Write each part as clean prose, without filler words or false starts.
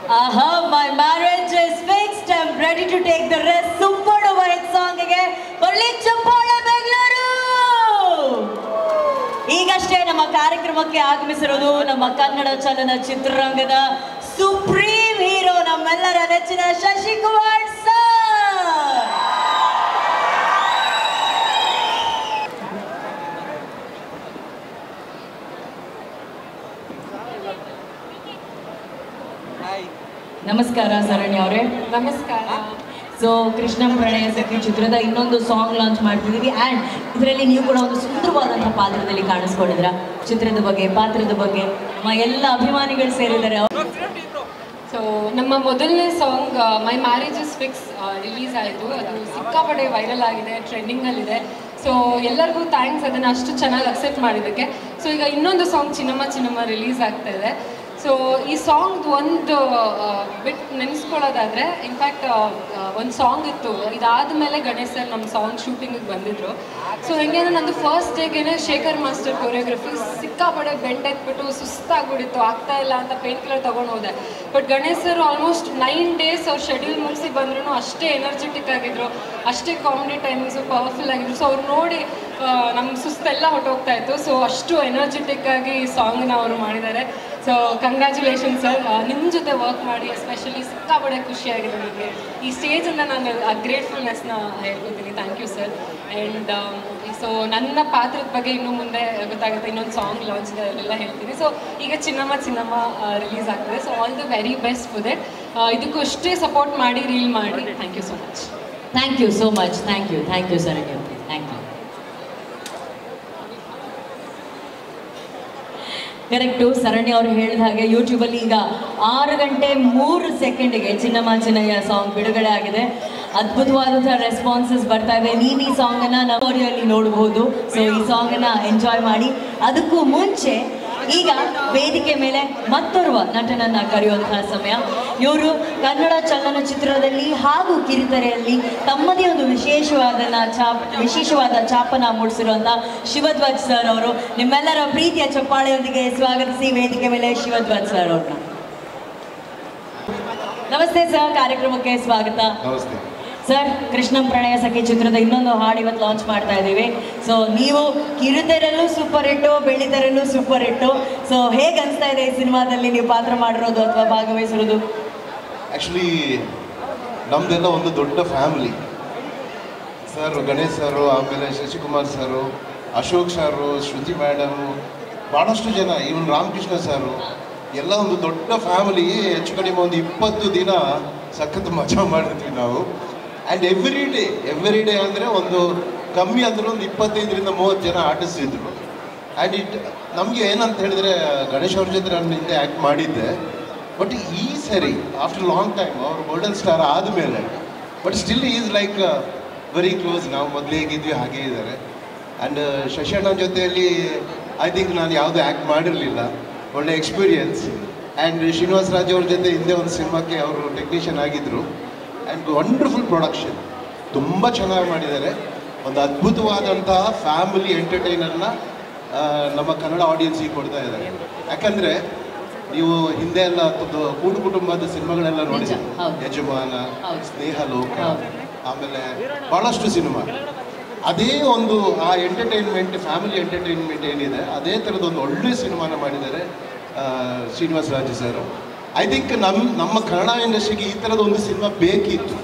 Aha, my marriage is fixed. I'm ready to take the rest. Super duper hit song ಗೆ ಒಳ್ಳೆ ಚಪ್ಪಾಳೆ ಬೆಂಗಳೂರು. ಈಗಷ್ಟೇ ನಮ್ಮ ಕಾರ್ಯಕ್ರಮಕ್ಕೆ ಆಗಮಿಸಿರೋದು ನಮ್ಮ ಕನ್ನಡ ಚಲನಚಿತ್ರರಂಗದ ಸುಪ್ರೀಂ ಹೀರೋ ನಮ್ಮೆಲ್ಲರ ನೆಚ್ಚಿನ ಶಶಿಕುಮಾರ್ ಸರ್. ನಮಸ್ಕಾರ ಸರಣಿ ಅವರೇ. ನಮಸ್ಕಾರ. ಸೊ ಕೃಷ್ಣ ಪ್ರಣಯ ಸಖಿ ಚಿತ್ರದ ಇನ್ನೊಂದು ಸಾಂಗ್ ಲಾಂಚ್ ಮಾಡ್ತಿದ್ದೀವಿ ಆ್ಯಂಡ್ ಇದರಲ್ಲಿ ನೀವು ಕೂಡ ಒಂದು ಸುಂದರವಾದಂತಹ ಪಾತ್ರದಲ್ಲಿ ಕಾಣಿಸ್ಕೊಂಡಿದ್ರ. ಚಿತ್ರದ ಬಗ್ಗೆ, ಪಾತ್ರದ ಬಗ್ಗೆ ನಮ್ಮ ಎಲ್ಲ ಅಭಿಮಾನಿಗಳು ಸೇರಿದ್ದಾರೆ. ಸೊ ನಮ್ಮ ಮೊದಲನೇ song my marriage is fix release ಆಯಿತು. ಅದು ಸಿಕ್ಕಾಪಟ್ಟೆ ವೈರಲ್ ಆಗಿದೆ, ಟ್ರೆಂಡಿಂಗಲ್ಲಿದೆ. ಸೊ ಎಲ್ಲರಿಗೂ ಥ್ಯಾಂಕ್ಸ್ ಅದನ್ನು ಅಷ್ಟು ಚೆನ್ನಾಗಿ ಅಕ್ಸೆಪ್ಟ್ ಮಾಡಿದ್ದಕ್ಕೆ. ಸೊ ಈಗ ಇನ್ನೊಂದು ಸಾಂಗ್ ಚಿನ್ನಮ್ಮ ಚಿನ್ನಮ್ಮ ರಿಲೀಸ್ ಆಗ್ತಾ ಇದೆ. ಸೊ ಈ ಸಾಂಗ್ ಒಂದು ಬಿಟ್ಟು ನೆನೆಸ್ಕೊಳ್ಳೋದಾದರೆ, ಇನ್ಫ್ಯಾಕ್ಟ್ ಒಂದು ಸಾಂಗ್ ಇತ್ತು, ಇದಾದಮೇಲೆ ಗಣೇಶ್ ಸರ್ ನಮ್ಮ ಸಾಂಗ್ ಶೂಟಿಂಗಿಗೆ ಬಂದಿದ್ದರು. ಸೊ ಹೆಂಗೆ ನಂದು ಫಸ್ಟ್ ಡೇಗೇನೆ ಶೇಖರ್ ಮಾಸ್ಟರ್ ಕೊರಿಯೋಗ್ರಫಿ ಸಿಕ್ಕಾಪಡೆ ಬೆಂಡೆತ್ಬಿಟ್ಟು ಸುಸ್ತಾಗ್ಬಿಟ್ಟಿತ್ತು, ಆಗ್ತಾ ಇಲ್ಲ ಅಂತ ಪೇನ್ ಕಿಲ್ಲರ್ ತೊಗೊಂಡು ಹೋದೆ. But Ganesh sir almost 9 days ಅವ್ರು ಶೆಡ್ಯೂಲ್ ಮುಗಿಸಿ ಬಂದ್ರೂ ಅಷ್ಟೇ ಎನರ್ಜೆಟಿಕ್ ಆಗಿದ್ರು, ಅಷ್ಟೇ ಕಾಮಿಡಿ ಟೈಮಿಂಗ್ಸು ಪವರ್ಫುಲ್ ಆಗಿದ್ರು. ಸೊ ಅವ್ರು ನೋಡಿ ನಮ್ಮ ಸುಸ್ತೆಲ್ಲ ಹೊಟ್ಟೋಗ್ತಾ ಇತ್ತು. ಸೊ ಅಷ್ಟು ಎನರ್ಜೆಟಿಕ್ ಆಗಿ ಈ ಸಾಂಗ್ನ ಅವರು ಮಾಡಿದ್ದಾರೆ. ಸೊ ಕಂಗ್ರ್ಯಾಚುಲೇಷನ್ ಸರ್, ನಿಮ್ಮ ಜೊತೆ ವರ್ಕ್ ಮಾಡಿ ಎಸ್ಪೆಷಲಿ ಸಿಕ್ಕಾಪಡೆ ಖುಷಿಯಾಗಿದೆ ನನಗೆ. ಈ ಸ್ಟೇಜಿಂದ ನಾನು ಆ ಗ್ರೇಟ್ಫುಲ್ನೆಸ್ನ ಹೇಳ್ಕೊತೀನಿ. Thank you sir. And so ನನ್ನ ಪಾತ್ರದ ಬಗ್ಗೆ ಇನ್ನೂ ಮುಂದೆ ಗೊತ್ತಾಗುತ್ತೆ, ಇನ್ನೊಂದು ಸಾಂಗ್ ಲಾಂಚ್ ಎಲ್ಲ ಹೇಳ್ತೀನಿ. ಸೊ ಈಗ ಚಿನ್ನಮ್ಮ ಚಿನ್ನಮ್ಮ ರಿಲೀಸ್ ಆಗ್ತದೆ. So all the very best for that. ಇದಕ್ಕೂ ಅಷ್ಟೇ ಸಪೋರ್ಟ್ ಮಾಡಿ, ರೀಲ್ ಮಾಡಿ. Thank you so much. Thank you so much. Thank you Sarani ಅವರೇ. Thank you. ಕರೆಕ್ಟು, ಸರಣಿ ಅವರು ಹೇಳಿದ ಹಾಗೆ ಯೂಟ್ಯೂಬಲ್ಲಿ ಈಗ 6:03 ಚಿನ್ನಮ್ಮ ಚಿನ್ನಯ್ಯ ಸಾಂಗ್ ಬಿಡುಗಡೆ ಆಗಿದೆ. ಅದ್ಭುತವಾದಂಥ ರೆಸ್ಪಾನ್ಸಸ್ ಬರ್ತಾ ಇದೆ. ನೀವು ಈ ಸಾಂಗನ್ನು ನಮ್ಮ ಆಡಿಯೋಲ್ಲಿ ನೋಡಬಹುದು. ಸೊ ಈ ಸಾಂಗನ್ನು ಎಂಜಾಯ್ ಮಾಡಿ. ಅದಕ್ಕೂ ಮುಂಚೆ ಈಗ ವೇದಿಕೆ ಮೇಲೆ ಮತ್ತೋರ್ವ ನಟನನ್ನು ಕರೆಯುವಂತಹ ಸಮಯ. ಇವರು ಕನ್ನಡ ಚಲನಚಿತ್ರದಲ್ಲಿ ಹಾಗೂ ಕಿರುತೆರೆಯಲ್ಲಿ ತಮ್ಮದೇ ಒಂದು ವಿಶೇಷವಾದ ಛಾಪನ ಮೂಡಿಸಿರುವಂಥ ಶಿವಧ್ವಜ್ ಸರ್ ಅವರು. ನಿಮ್ಮೆಲ್ಲರ ಪ್ರೀತಿಯ ಚಪ್ಪಾಳೆಯೊಂದಿಗೆ ಸ್ವಾಗತಿಸಿ ವೇದಿಕೆ ಮೇಲೆ ಶಿವಧ್ವಜ್ ಸರ್ ಅವ್ರನ್ನ. ನಮಸ್ತೆ ಸರ್, ಕಾರ್ಯಕ್ರಮಕ್ಕೆ ಸ್ವಾಗತ. ನಮಸ್ತೆ ಸರ್. ಕೃಷ್ಣ ಪ್ರಣಯ ಸಖಿ ಚಿತ್ರದ ಇನ್ನೊಂದು ಹಾಡು ಇವತ್ತು ಲಾಂಚ್ ಮಾಡ್ತಾ ಇದ್ದೀವಿ. ಸೊ ನೀವು ಕಿರುತೆರಲ್ಲೂ ಸೂಪರ್ ಹಿಟ್ಟು, ಬೆಳ್ಳಿತೆರಲ್ಲೂ ಸೂಪರ್ ಹಿಟ್ಟು. ಸೊ ಹೇಗೆ ಅನಿಸ್ತಾ ಇದೆ ಈ ಸಿನಿಮಾದಲ್ಲಿ ನೀವು ಪಾತ್ರ ಮಾಡಿರೋದು ಅಥವಾ ಭಾಗವಹಿಸಿರೋದು? ಆ್ಯಕ್ಚುಲಿ ನಮ್ಮದೆಲ್ಲ ಒಂದು ದೊಡ್ಡ ಫ್ಯಾಮಿಲಿ. ಸರ್ ಗಣೇಶ್ ಸರು, ಆಮೇಲೆ ಶಶಿಕುಮಾರ್ ಸರು, ಅಶೋಕ್ ಸರು, ಶ್ರುತಿ ಮೇಡಮು, ಭಾಳಷ್ಟು ಜನ, ಇವನ್ ರಾಮಕೃಷ್ಣ ಸರು, ಎಲ್ಲ ಒಂದು ದೊಡ್ಡ ಫ್ಯಾಮಿಲಿ. ಹೆಚ್ಚು ಕಡಿಮೆ ಒಂದು 20 ದಿನ ಸಖತ್ ಮಜಾ ಮಾಡಿದ್ವಿ ನಾವು. ಆ್ಯಂಡ್ ಎವ್ರಿ ಡೇ ಅಂದರೆ ಒಂದು ಕಮ್ಮಿ ಅಂದರೆ ಒಂದು 25-30 ಜನ ಆರ್ಟಿಸ್ಟ್ ಇದ್ದರು. ಆ್ಯಂಡ್ ನಮಗೆ ಏನಂತ ಹೇಳಿದ್ರೆ, ಗಣೇಶ್ ಅವ್ರ ಜೊತೆ ನಾನು ಹಿಂದೆ ಆ್ಯಕ್ಟ್ ಮಾಡಿದ್ದೆ. ಬಟ್ ಈ ಸರಿ ಆಫ್ಟರ್ ಲಾಂಗ್ ಟೈಮ್ ಅವರು ಗೋಲ್ಡನ್ ಸ್ಟಾರ್ ಆದಮೇಲೆ, but still is like very close. ನಾವು ಮೊದಲು ಹೇಗಿದ್ವಿ ಹಾಗೇ ಇದ್ದಾರೆ. ಆ್ಯಂಡ್ ಶಶಣ್ಣನ ಜೊತೆಯಲ್ಲಿ ಐ ಥಿಂಕ್ ನಾನು ಯಾವುದೂ ಆ್ಯಕ್ಟ್ ಮಾಡಿರಲಿಲ್ಲ. ಒಳ್ಳೆ ಎಕ್ಸ್ಪೀರಿಯನ್ಸ್. ಆ್ಯಂಡ್ ಶ್ರೀನಿವಾಸ ರಾಜ್ ಅವ್ರ ಜೊತೆ ಹಿಂದೆ ಒಂದು ಸಿನಿಮಾಕ್ಕೆ ಅವರು ಟೆಕ್ನಿಷಿಯನ್ ಆಗಿದ್ದರು. ಆ್ಯಂಡ್ ವಂಡರ್ಫುಲ್ ಪ್ರೊಡಕ್ಷನ್, ತುಂಬ ಚೆನ್ನಾಗಿ ಮಾಡಿದ್ದಾರೆ. ಒಂದು ಅದ್ಭುತವಾದಂತಹ ಫ್ಯಾಮಿಲಿ ಎಂಟರ್ಟೈನರ್ನ ನಮ್ಮ ಕನ್ನಡ ಆಡಿಯನ್ಸಿಗೆ ಕೊಡ್ತಾ ಇದ್ದಾರೆ. ಯಾಕಂದರೆ ನೀವು ಹಿಂದೆ ಎಲ್ಲ ಕೂಡು ಕುಟುಂಬದ ಸಿನಿಮಾಗಳೆಲ್ಲ ನೋಡಿದ್ದೀವಿ, ಯಜಮಾನ, ಸ್ನೇಹ ಲೋಕ, ಆಮೇಲೆ ಭಾಳಷ್ಟು ಸಿನಿಮಾ. ಅದೇ ಒಂದು ಆ ಎಂಟರ್ಟೈನ್ಮೆಂಟ್, ಫ್ಯಾಮಿಲಿ ಎಂಟರ್ಟೈನ್ಮೆಂಟ್ ಏನಿದೆ, ಅದೇ ಥರದೊಂದು ಒಳ್ಳೆ ಸಿನಿಮಾನ ಮಾಡಿದ್ದಾರೆ Srinivasa Raju sir. I think ನಮ್ಮ ಕನ್ನಡ ಇಂಡಸ್ಟ್ರಿಗೆ ಈ ಥರದ ಒಂದು ಸಿನಿಮಾ ಬೇಕಿತ್ತು,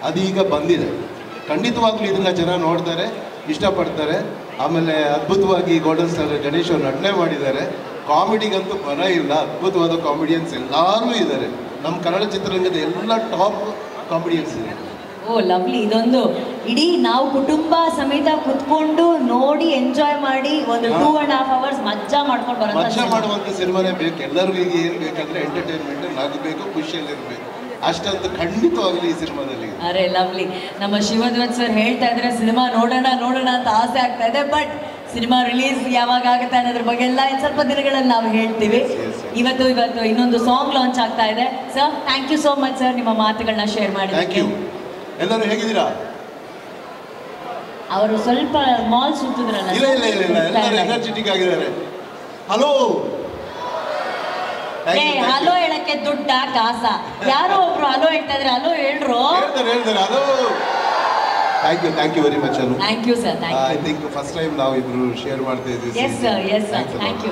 ಅದೀಗ ಬಂದಿದೆ. ಖಂಡಿತವಾಗ್ಲೂ ಇದನ್ನು ಜನ ನೋಡ್ತಾರೆ, ಇಷ್ಟಪಡ್ತಾರೆ. ಆಮೇಲೆ ಅದ್ಭುತವಾಗಿ ಗೋಲ್ಡನ್ ಸ್ಟಾರ್ ಗಣೇಶ್ ಅವರು ನಟನೆ ಮಾಡಿದ್ದಾರೆ. ಕಾಮಿಡಿಗಂತೂ ಬರ ಇಲ್ಲ, ಅದ್ಭುತವಾದ ಕಾಮಿಡಿಯನ್ಸ್ ಎಲ್ಲರೂ ಇದ್ದಾರೆ. ನಮ್ಮ ಕನ್ನಡ ಚಿತ್ರರಂಗದ ಎಲ್ಲ ಟಾಪ್ ಕಾಮಿಡಿಯನ್ಸ್ ಇದೆ. ಓ ಲವ್ಲಿ. ಇದೊಂದು ಇಡೀ ನಾವು ಕುಟುಂಬ ಸಮೇತ ಕುತ್ಕೊಂಡು ನೋಡಿ ಎಂಜಾಯ್ ಮಾಡಿ ಒಂದು 2.5 hours ಮಜಾ ಮಾಡ್ಕೊಂಡು ಮಜಾ ಮಾಡುವಂಥ ಸಿನಿಮಾನೇ ಬೇಕು. ಎಲ್ಲರಿಗೂ ಈಗ ಏನು ಬೇಕಂದ್ರೆ ಎಂಟರ್ಟೈನ್ಮೆಂಟ್, ನಗಬೇಕು, ಖುಷಿಯಲ್ಲಿರಬೇಕು. ಅಷ್ಟಂತೂ ಖಂಡಿತವಾಗ್ಲಿ ಈ ಸಿನಿಮಾದಲ್ಲಿ. ಅರೆ ಲವ್ಲಿ. ನಮ್ಮ ಶಿವಧ್ವಜ್ ಸರ್ ಹೇಳ್ತಾ ಇದ್ರೆ ಸಿನಿಮಾ ನೋಡೋಣ ಅಂತ ಆಸೆ ಆಗ್ತಾ ಇದೆ. ಬಟ್ ಸಿನಿಮಾ ರಿಲೀಸ್ ಯಾವಾಗ ಆಗುತ್ತೆ ಅನ್ನೋದ್ರ ಬಗ್ಗೆ ಎಲ್ಲ ಸ್ವಲ್ಪ ದಿನಗಳಲ್ಲಿ ನಾವು ಹೇಳ್ತೀವಿ. ಇವತ್ತು ಇನ್ನೊಂದು ಸಾಂಗ್ ಲಾಂಚ್ ಆಗ್ತಾ ಇದೆ. Sir thank you so much sir, ನಿಮ್ಮ ಮಾತುಗಳನ್ನ ಶೇರ್ ಮಾಡಿ. ಎಲ್ಲರೂ ಹೇಗಿದ್ದೀರಾ? ಅವರು ಸ್ವಲ್ಪ ಮಾಲ್ ಸುತ್ತಿದ್ರಲ್ಲ. ಇಲ್ಲ ಎಲ್ಲರೂ ಎನರ್ಜೆಟಿಕ್ ಆಗಿದ್ದಾರೆ. ಹಲೋ ಏ ಹಲೋ ಹೇಳಕ್ಕೆ ದುಡ್ಡ ಕಾಸ ಯಾರೋ ಒಬ್ರು ಹಲೋ ಹೇಳ್ತಾ ಇದ್ರೆ ಹಲೋ ಹೇಳ್ರು ಹೇಳ್ತಾರೆ ಅದು thank you very much Anu thank you sir I think first time ನಾವು ಇಬ್ರು ಶೇರ್ ಮಾಡ್ತಾ ಇದ್ದೀವಿ ಎಸ್ ಸರ್ ಥ್ಯಾಂಕ್ ಯು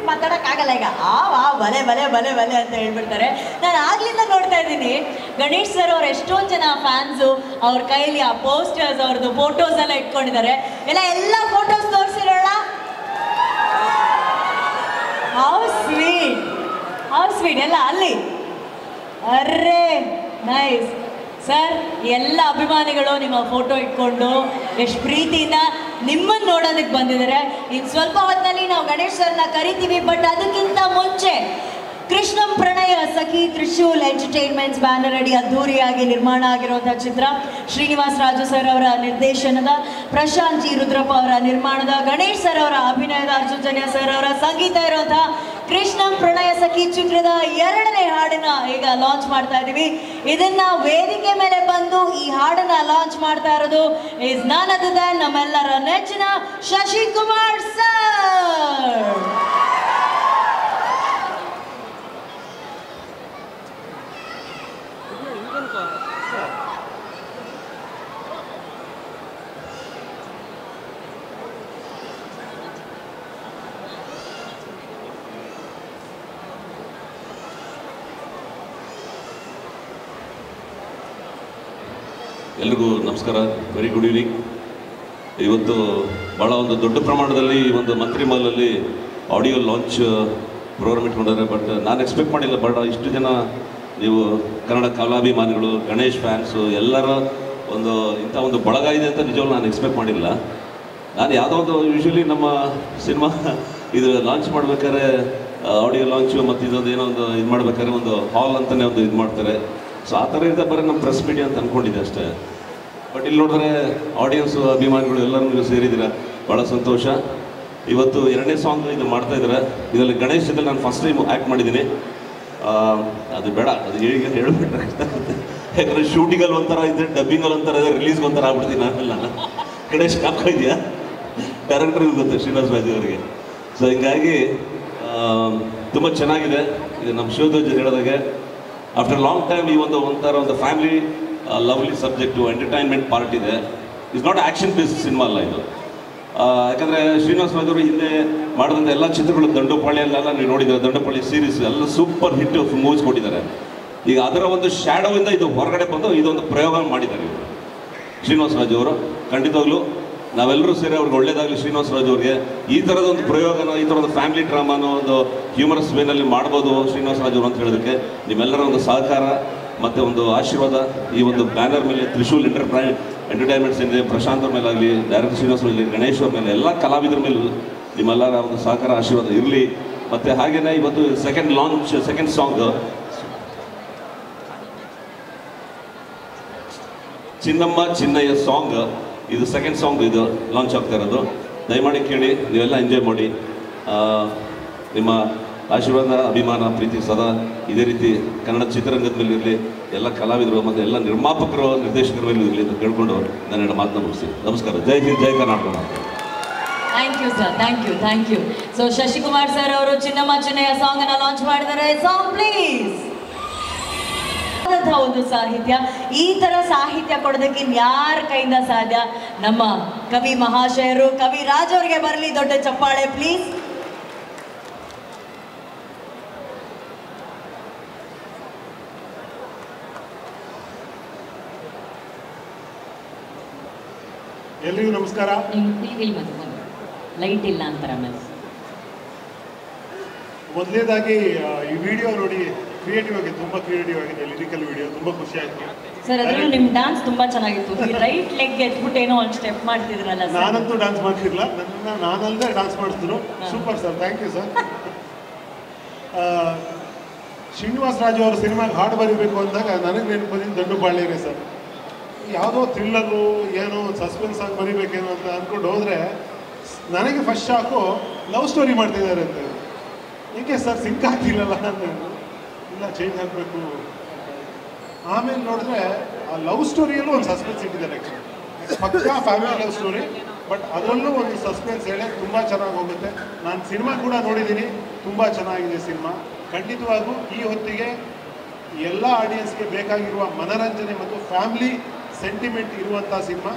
ಮಾತಾಡಕ್ಕಾಗಲ್ಲ ಈಗ ಬಲೆ ಬಲೆ ಬಲೆ ಬಲೆ ಅಂತ ಹೇಳ್ಬಿಡ್ತಾರೆ. ನಾನು ಆಗ್ಲಿಂದ ನೋಡ್ತಾ ಇದ್ದೀನಿ ಗಣೇಶ್ ಸರ್ ಅವ್ರು ಎಷ್ಟೊಂದು ಜನ ಫ್ಯಾನ್ಸು ಅವ್ರ ಕೈಲಿ ಆ ಪೋಸ್ಟರ್ಸ್ ಅವ್ರದ್ದು ಫೋಟೋಸ್ ಎಲ್ಲ ಇಟ್ಕೊಂಡಿದ್ದಾರೆ. ಎಲ್ಲ ಫೋಟೋಸ್ ತೋರಿಸಿರೋಣ. ಹೌ ಸ್ವೀಟ್ ಎಲ್ಲ ಅಲ್ಲಿ. ಅರ್ರೇ ನೈಸ್ ಸರ್. ಎಲ್ಲ ಅಭಿಮಾನಿಗಳು ನಿಮ್ಮ ಫೋಟೋ ಇಟ್ಕೊಂಡು ಎಷ್ಟು ಪ್ರೀತಿಯಿಂದ ನಿಮ್ಮನ್ನು ನೋಡೋದಕ್ಕೆ ಬಂದಿದ್ದಾರೆ. ಇನ್ನು ಸ್ವಲ್ಪ ಹೊತ್ತಿನಲ್ಲಿ ನಾವು ಗಣೇಶ್ ಸರ್ನ ಕರಿತೀವಿ. ಬಟ್ ಅದಕ್ಕಿಂತ ಮುಂಚೆ ಕೃಷ್ಣಂ ಪ್ರಣಯ ಸಖಿ ತ್ರಿಶೂಲ್ ಎಂಟರ್ಟೈನ್ಮೆಂಟ್ಸ್ ಬ್ಯಾನರ್ ಅಡಿ ಅದ್ಧೂರಿಯಾಗಿ ನಿರ್ಮಾಣ ಆಗಿರುವಂತಹ ಚಿತ್ರ, ಶ್ರೀನಿವಾಸ್ ರಾಜು ಸರ್ ಅವರ ನಿರ್ದೇಶನದ, ಪ್ರಶಾಂತ್ ಜಿ ರುದ್ರಪ್ಪ ಅವರ ನಿರ್ಮಾಣದ, ಗಣೇಶ್ ಸರ್ ಅವರ ಅಭಿನಯದ, ಅರ್ಜುನ್ ಜನ್ಯ ಸರ್ ಅವರ ಸಂಗೀತ ಇರುವಂತಹ ಕೃಷ್ಣಂ ಪ್ರಣಯ ಸಖಿ ಚಿತ್ರದ 2ನೇ ಹಾಡನ್ನ ಈಗ ಲಾಂಚ್ ಮಾಡ್ತಾ ಇದ್ದೀವಿ. ಇದನ್ನ ವೇದಿಕೆ ಮೇಲೆ ಬಂದು ಈ ಹಾಡನ್ನ ಲಾಂಚ್ ಮಾಡ್ತಾ ಇರೋದು ಇಸ್ ನನ್ ಅದರ್ ದನ್ ನಮ್ಮೆಲ್ಲರ ನೆಚ್ಚಿನ ಶಶಿಕುಮಾರ್ ಸರ್. ಎಲ್ರಿಗೂ ನಮಸ್ಕಾರ, ವೆರಿ ಗುಡ್ ಈವ್ನಿಂಗ್. ಇವತ್ತು ಭಾಳ ಒಂದು ದೊಡ್ಡ ಪ್ರಮಾಣದಲ್ಲಿ ಒಂದು ಮಂತ್ರಿ ಮಾಲಲ್ಲಿ ಆಡಿಯೋ ಲಾಂಚ್ ಪ್ರೋಗ್ರಾಮ್ ಇಟ್ಕೊಂಡಿದ್ದಾರೆ. ಬಟ್ ನಾನು ಎಕ್ಸ್ಪೆಕ್ಟ್ ಮಾಡಿಲ್ಲ. ಬಟ್ ಇಷ್ಟು ಜನ ನೀವು ಕನ್ನಡ ಕಲಾಭಿಮಾನಿಗಳು, ಗಣೇಶ್ ಫ್ಯಾನ್ಸು ಎಲ್ಲರ ಇಂಥ ಒಂದು ಬಳಗ ಇದೆ ಅಂತ ನಿಜವಾಗ್ಲೂ ನಾನು ಎಕ್ಸ್ಪೆಕ್ಟ್ ಮಾಡಿಲ್ಲ. ನಾನು ಯಾವುದೋ ಒಂದು ಯೂಶ್ವಲಿ ನಮ್ಮ ಸಿನಿಮಾ ಇದು ಲಾಂಚ್ ಮಾಡ್ಬೇಕಾದ್ರೆ ಆಡಿಯೋ ಲಾಂಚು ಮತ್ತು ಇದೊಂದು ಏನೋ ಒಂದು ಇದು ಮಾಡ್ಬೇಕಾದ್ರೆ ಒಂದು ಹಾಲ್ ಅಂತಲೇ ಒಂದು ಇದು ಮಾಡ್ತಾರೆ. ಸೊ ಆ ಥರ ಇದ್ದ ಬರೀ ನಮ್ಮ ಪ್ರೆಸ್ ಮೀಡಿಯಾ ಅಂತ ಅಂದ್ಕೊಂಡಿದ್ದೆ ಅಷ್ಟೇ. ಬಟ್ ಇಲ್ಲಿ ನೋಡಿದ್ರೆ ಆಡಿಯನ್ಸು, ಅಭಿಮಾನಿಗಳು ಎಲ್ಲರೂ ನೀವು ಸೇರಿದ್ದೀರ, ಭಾಳ ಸಂತೋಷ. ಇವತ್ತು 2ನೇ ಸಾಂಗ್ ಇದು ಮಾಡ್ತಾಯಿದ್ದಾರೆ. ಇದರಲ್ಲಿ ಗಣೇಶ್ ಜೊತೆ ನಾನು ಫಸ್ಟ್ ಟೈಮ್ ಆ್ಯಕ್ಟ್ ಮಾಡಿದ್ದೀನಿ. ಅದು ಬೇಡ, ಅದು ಹೇಳ್ಬಿಟ್ರೆ ಯಾಕಂದರೆ ಶೂಟಿಂಗಲ್ಲಿ ಒಂಥರ ಇದೆ, ಡಬ್ಬಿಂಗಲ್ಲಿ ಒಂಥರ ಇದೆ, ರಿಲೀಸ್ಗೆ ಒಂಥರ ಆಗ್ಬಿಡ್ತೀನಿ ನಾನೆಲ್ಲ. ಗಣೇಶ್ ಕಾಕ ಇದೆಯಾ ಡೈರೆಕ್ಟರ್ಗೆ ಗೊತ್ತು, ಶ್ರೀನಿವಾಸ್ ರಾಜು ಅವರಿಗೆ. ಸೊ ಹಿಂಗಾಗಿ ತುಂಬ ಚೆನ್ನಾಗಿದೆ. ಇದು ನಮ್ಮ ಶಿವಧ್ವಜ್ ಹೇಳಿದಾಗೆ ಆಫ್ಟರ್ ಲಾಂಗ್ ಟೈಮ್ ಈ ಒಂಥರ ಒಂದು family lovely subject, entertainment part ಇದೆ. It's not action based cinema ಅಲ್ಲ ಇದು. ಯಾಕಂದರೆ ಶ್ರೀನಿವಾಸ್ ರಾಜ್ ಅವರು ಹಿಂದೆ ಮಾಡಿದಂಥ ಎಲ್ಲ ಚಿತ್ರಗಳು, ದಂಡೋಪಾಳಿಯಲ್ಲೆಲ್ಲ ನೀವು ನೋಡಿದ್ದಾರೆ, ದಂಡೋಪಾಳಿ ಸೀರೀಸ್ ಎಲ್ಲ ಸೂಪರ್ ಹಿಟ್ ಮೂವೀಸ್ ಕೊಟ್ಟಿದ್ದಾರೆ. ಈಗ ಅದರ ಒಂದು ಶ್ಯಾಡೋವಿಂದ ಇದು ಹೊರಗಡೆ ಬಂದು ಇದೊಂದು ಪ್ರಯೋಗ ಮಾಡಿದ್ದಾರೆ ಇವರು ಶ್ರೀನಿವಾಸ್ ರಾಜು ಅವರು. ಖಂಡಿತವಾಗ್ಲೂ ನಾವೆಲ್ಲರೂ ಸೇರಿ ಅವ್ರಿಗೆ ಒಳ್ಳೇದಾಗಲಿ ಶ್ರೀನಿವಾಸ್ ರಾಜು ಅವ್ರಿಗೆ. ಈ ಥರದ ಒಂದು ಪ್ರಯೋಗನ, ಈ ಥರದ ಫ್ಯಾಮಿಲಿ ಡ್ರಾಮಾನೋ ಒಂದು ಹ್ಯೂಮರಸ್ ವೇನಲ್ಲಿ ಮಾಡ್ಬೋದು ಶ್ರೀನಿವಾಸ್ ರಾಜು ಅವರು ಅಂತ ಹೇಳೋದಕ್ಕೆ ನಿಮ್ಮೆಲ್ಲರ ಒಂದು ಸಹಕಾರ ಮತ್ತು ಒಂದು ಆಶೀರ್ವಾದ ಈ ಒಂದು ಬ್ಯಾನರ್ ಮೇಲೆ, ತ್ರಿಶೂಲ್ ಎಂಟರ್ಟೈನ್ಮೆಂಟ್ಸ್ ಏನಿದೆ, ಪ್ರಶಾಂತ್ ಅವ್ರ ಮೇಲಾಗಲಿ, ಡೈರೆಕ್ಟರ್ ಶ್ರೀನಿವಾಸ್ ಮೇಲೆ, ಗಣೇಶ್ ಅವ್ರ ಮೇಲೆ, ಎಲ್ಲ ಕಲಾವಿದರ ಮೇಲೂ ನಿಮ್ಮೆಲ್ಲರ ಒಂದು ಸಹಕಾರ ಆಶೀರ್ವಾದ ಇರಲಿ. ಮತ್ತು ಹಾಗೆಯೇ ಇವತ್ತು ಸೆಕೆಂಡ್ ಸಾಂಗ್ ಚಿನ್ನಮ್ಮ ಚಿನ್ನಯ್ಯ ಸಾಂಗ್, ಇದು ಸೆಕೆಂಡ್ ಸಾಂಗ್ ಇದು ಲಾಂಚ್ ಆಗ್ತಾ ಇರೋದು. ದಯಮಾಡಿ ಕೇಳಿ, ನೀವೆಲ್ಲ ಎಂಜಾಯ್ ಮಾಡಿ. ನಿಮ್ಮ ಆಶೀರ್ವಾದ, ಅಭಿಮಾನ, ಪ್ರೀತಿ ಸದಾ ಇದೇ ರೀತಿ ಕನ್ನಡ ಚಿತ್ರರಂಗದ ಮೇಲೆ ಇರಲಿ, ಎಲ್ಲ ಕಲಾವಿದರು ಮತ್ತು ಎಲ್ಲ ನಿರ್ಮಾಪಕರು, ನಿರ್ದೇಶಕರ ಮೇಲೆ ಇರಲಿ ಅಂತ ಕೇಳ್ಕೊಂಡು ನನ್ನ ಮಾತನ್ನ ಮುಗಿಸ್ತೀನಿ. ನಮಸ್ಕಾರ. Jai Hind, Jai Karnataka. Thank you sir, thank you. So Shashikumar sir ಅವರು ಚಿನ್ನಮ್ಮ ಚಿನ್ನಯ್ಯ ಸಾಂಗ್ ಅನ್ನ ಲಾಂಚ್ ಮಾಡಿದ್ದಾರೆ. Song please. ಒಂದು ಸಾಹಿತ್ಯ, ಈ ತರ ಸಾಹಿತ್ಯ ಕೊಡೋದಕ್ಕೆ ಯಾರ ಕೈಯಿಂದ ಸಾಧ್ಯ? ನಮ್ಮ ಕವಿ ಮಹಾಶಯರು ಕವಿ ರಾಜ್ ಅವರಿಗೆ ಬರಲಿ ದೊಡ್ಡ ಚಪ್ಪಾಳೆ ಪ್ಲೀಸ್. ಎಲ್ರಿಗೂ ನಮಸ್ಕಾರ. ಲೈಟ್ ಇಲ್ಲ ಅಂತಾರೆ ಆಮೇಲೆ. ಮೊದಲನೇದಾಗಿ ಈ ವಿಡಿಯೋ ನೋಡಿ ಕ್ರಿಯೇಟಿವ್ ಆಗಿ ತುಂಬ ಕ್ರಿಯೇಟಿವ್ ಆಗಿದೆ, ಲಿರಿಕಲ್ ವಿಡಿಯೋ ತುಂಬ ಖುಷಿ ಆಯಿತು ಸರ್. ಅದರಲ್ಲೂ ನಿಮ್ಮ ಡ್ಯಾನ್ಸ್ ತುಂಬ ಚೆನ್ನಾಗಿತ್ತು. ರೈಟ್ ಲೆಗ್ ಎತ್ಬಿಟ್ಟು ಏನೋ ಒಂದು ಸ್ಟೆಪ್ ಮಾಡ್ತಿದ್ರಲ್ಲ ಸರ್. ನಾನಂತೂ ಡ್ಯಾನ್ಸ್ ಮಾಡ್ತಿರ್ಲಿಲ್ಲ, ನನ್ನನ್ನು ನಾನಲ್ಲದೆ ಡ್ಯಾನ್ಸ್ ಮಾಡಿಸಿದ್ರು. Super sir, thank you sir. Srinivasa Raju ಅವ್ರ ಸಿನಿಮಾಗೆ ಹಾಡು ಬರೀಬೇಕು ಅಂದಾಗ ನನಗೆ ನೆನಪು ಬಂದಿದ್ದು ದಂಡುಪಾಳ್ಯನೇ ಸರ್. ಯಾವುದೋ ಥ್ರಿಲ್ಲರು ಏನೋ ಸಸ್ಪೆನ್ಸ್ ಆಗಿ ಬರೀಬೇಕೇನೋ ಅಂತ ಅಂದ್ಕೊಂಡು ಹೋದರೆ ನನಗೆ ಫಸ್ಟ್ ಶಾಕು ಲವ್ ಸ್ಟೋರಿ ಮಾಡ್ತಿದ್ದಾರೆ ಅಂತ. ಏಕೆ ಸರ್ ಸಿಂಕ್ ಆಗ್ತಿಲ್ಲಲ್ಲ ಅಂತ. ಇಲ್ಲ ಚೇಂಜ್ ಆಗಬೇಕು. ಆಮೇಲೆ ನೋಡಿದ್ರೆ ಆ ಲವ್ ಸ್ಟೋರಿಯಲ್ಲೂ ಒಂದು ಸಸ್ಪೆನ್ಸ್ ಇಟ್ಟಿದ್ದಾರೆ. ಪಕ್ಕಾ ಫ್ಯಾಮಿಲಿ ಲವ್ ಸ್ಟೋರಿ, ಬಟ್ ಅದರಲ್ಲೂ ಒಂದು ಸಸ್ಪೆನ್ಸ್ ಹೇಳಿ ತುಂಬ ಚೆನ್ನಾಗಿ ಹೋಗುತ್ತೆ. ನಾನು ಸಿನಿಮಾ ಕೂಡ ನೋಡಿದ್ದೀನಿ, ತುಂಬ ಚೆನ್ನಾಗಿದೆ ಸಿನಿಮಾ. ಖಂಡಿತವಾಗೂ ಈ ಹೊತ್ತಿಗೆ ಎಲ್ಲ ಆಡಿಯನ್ಸ್ಗೆ ಬೇಕಾಗಿರುವ ಮನರಂಜನೆ ಮತ್ತು ಫ್ಯಾಮಿಲಿ ಸೆಂಟಿಮೆಂಟ್ ಇರುವಂಥ ಸಿನಿಮಾ.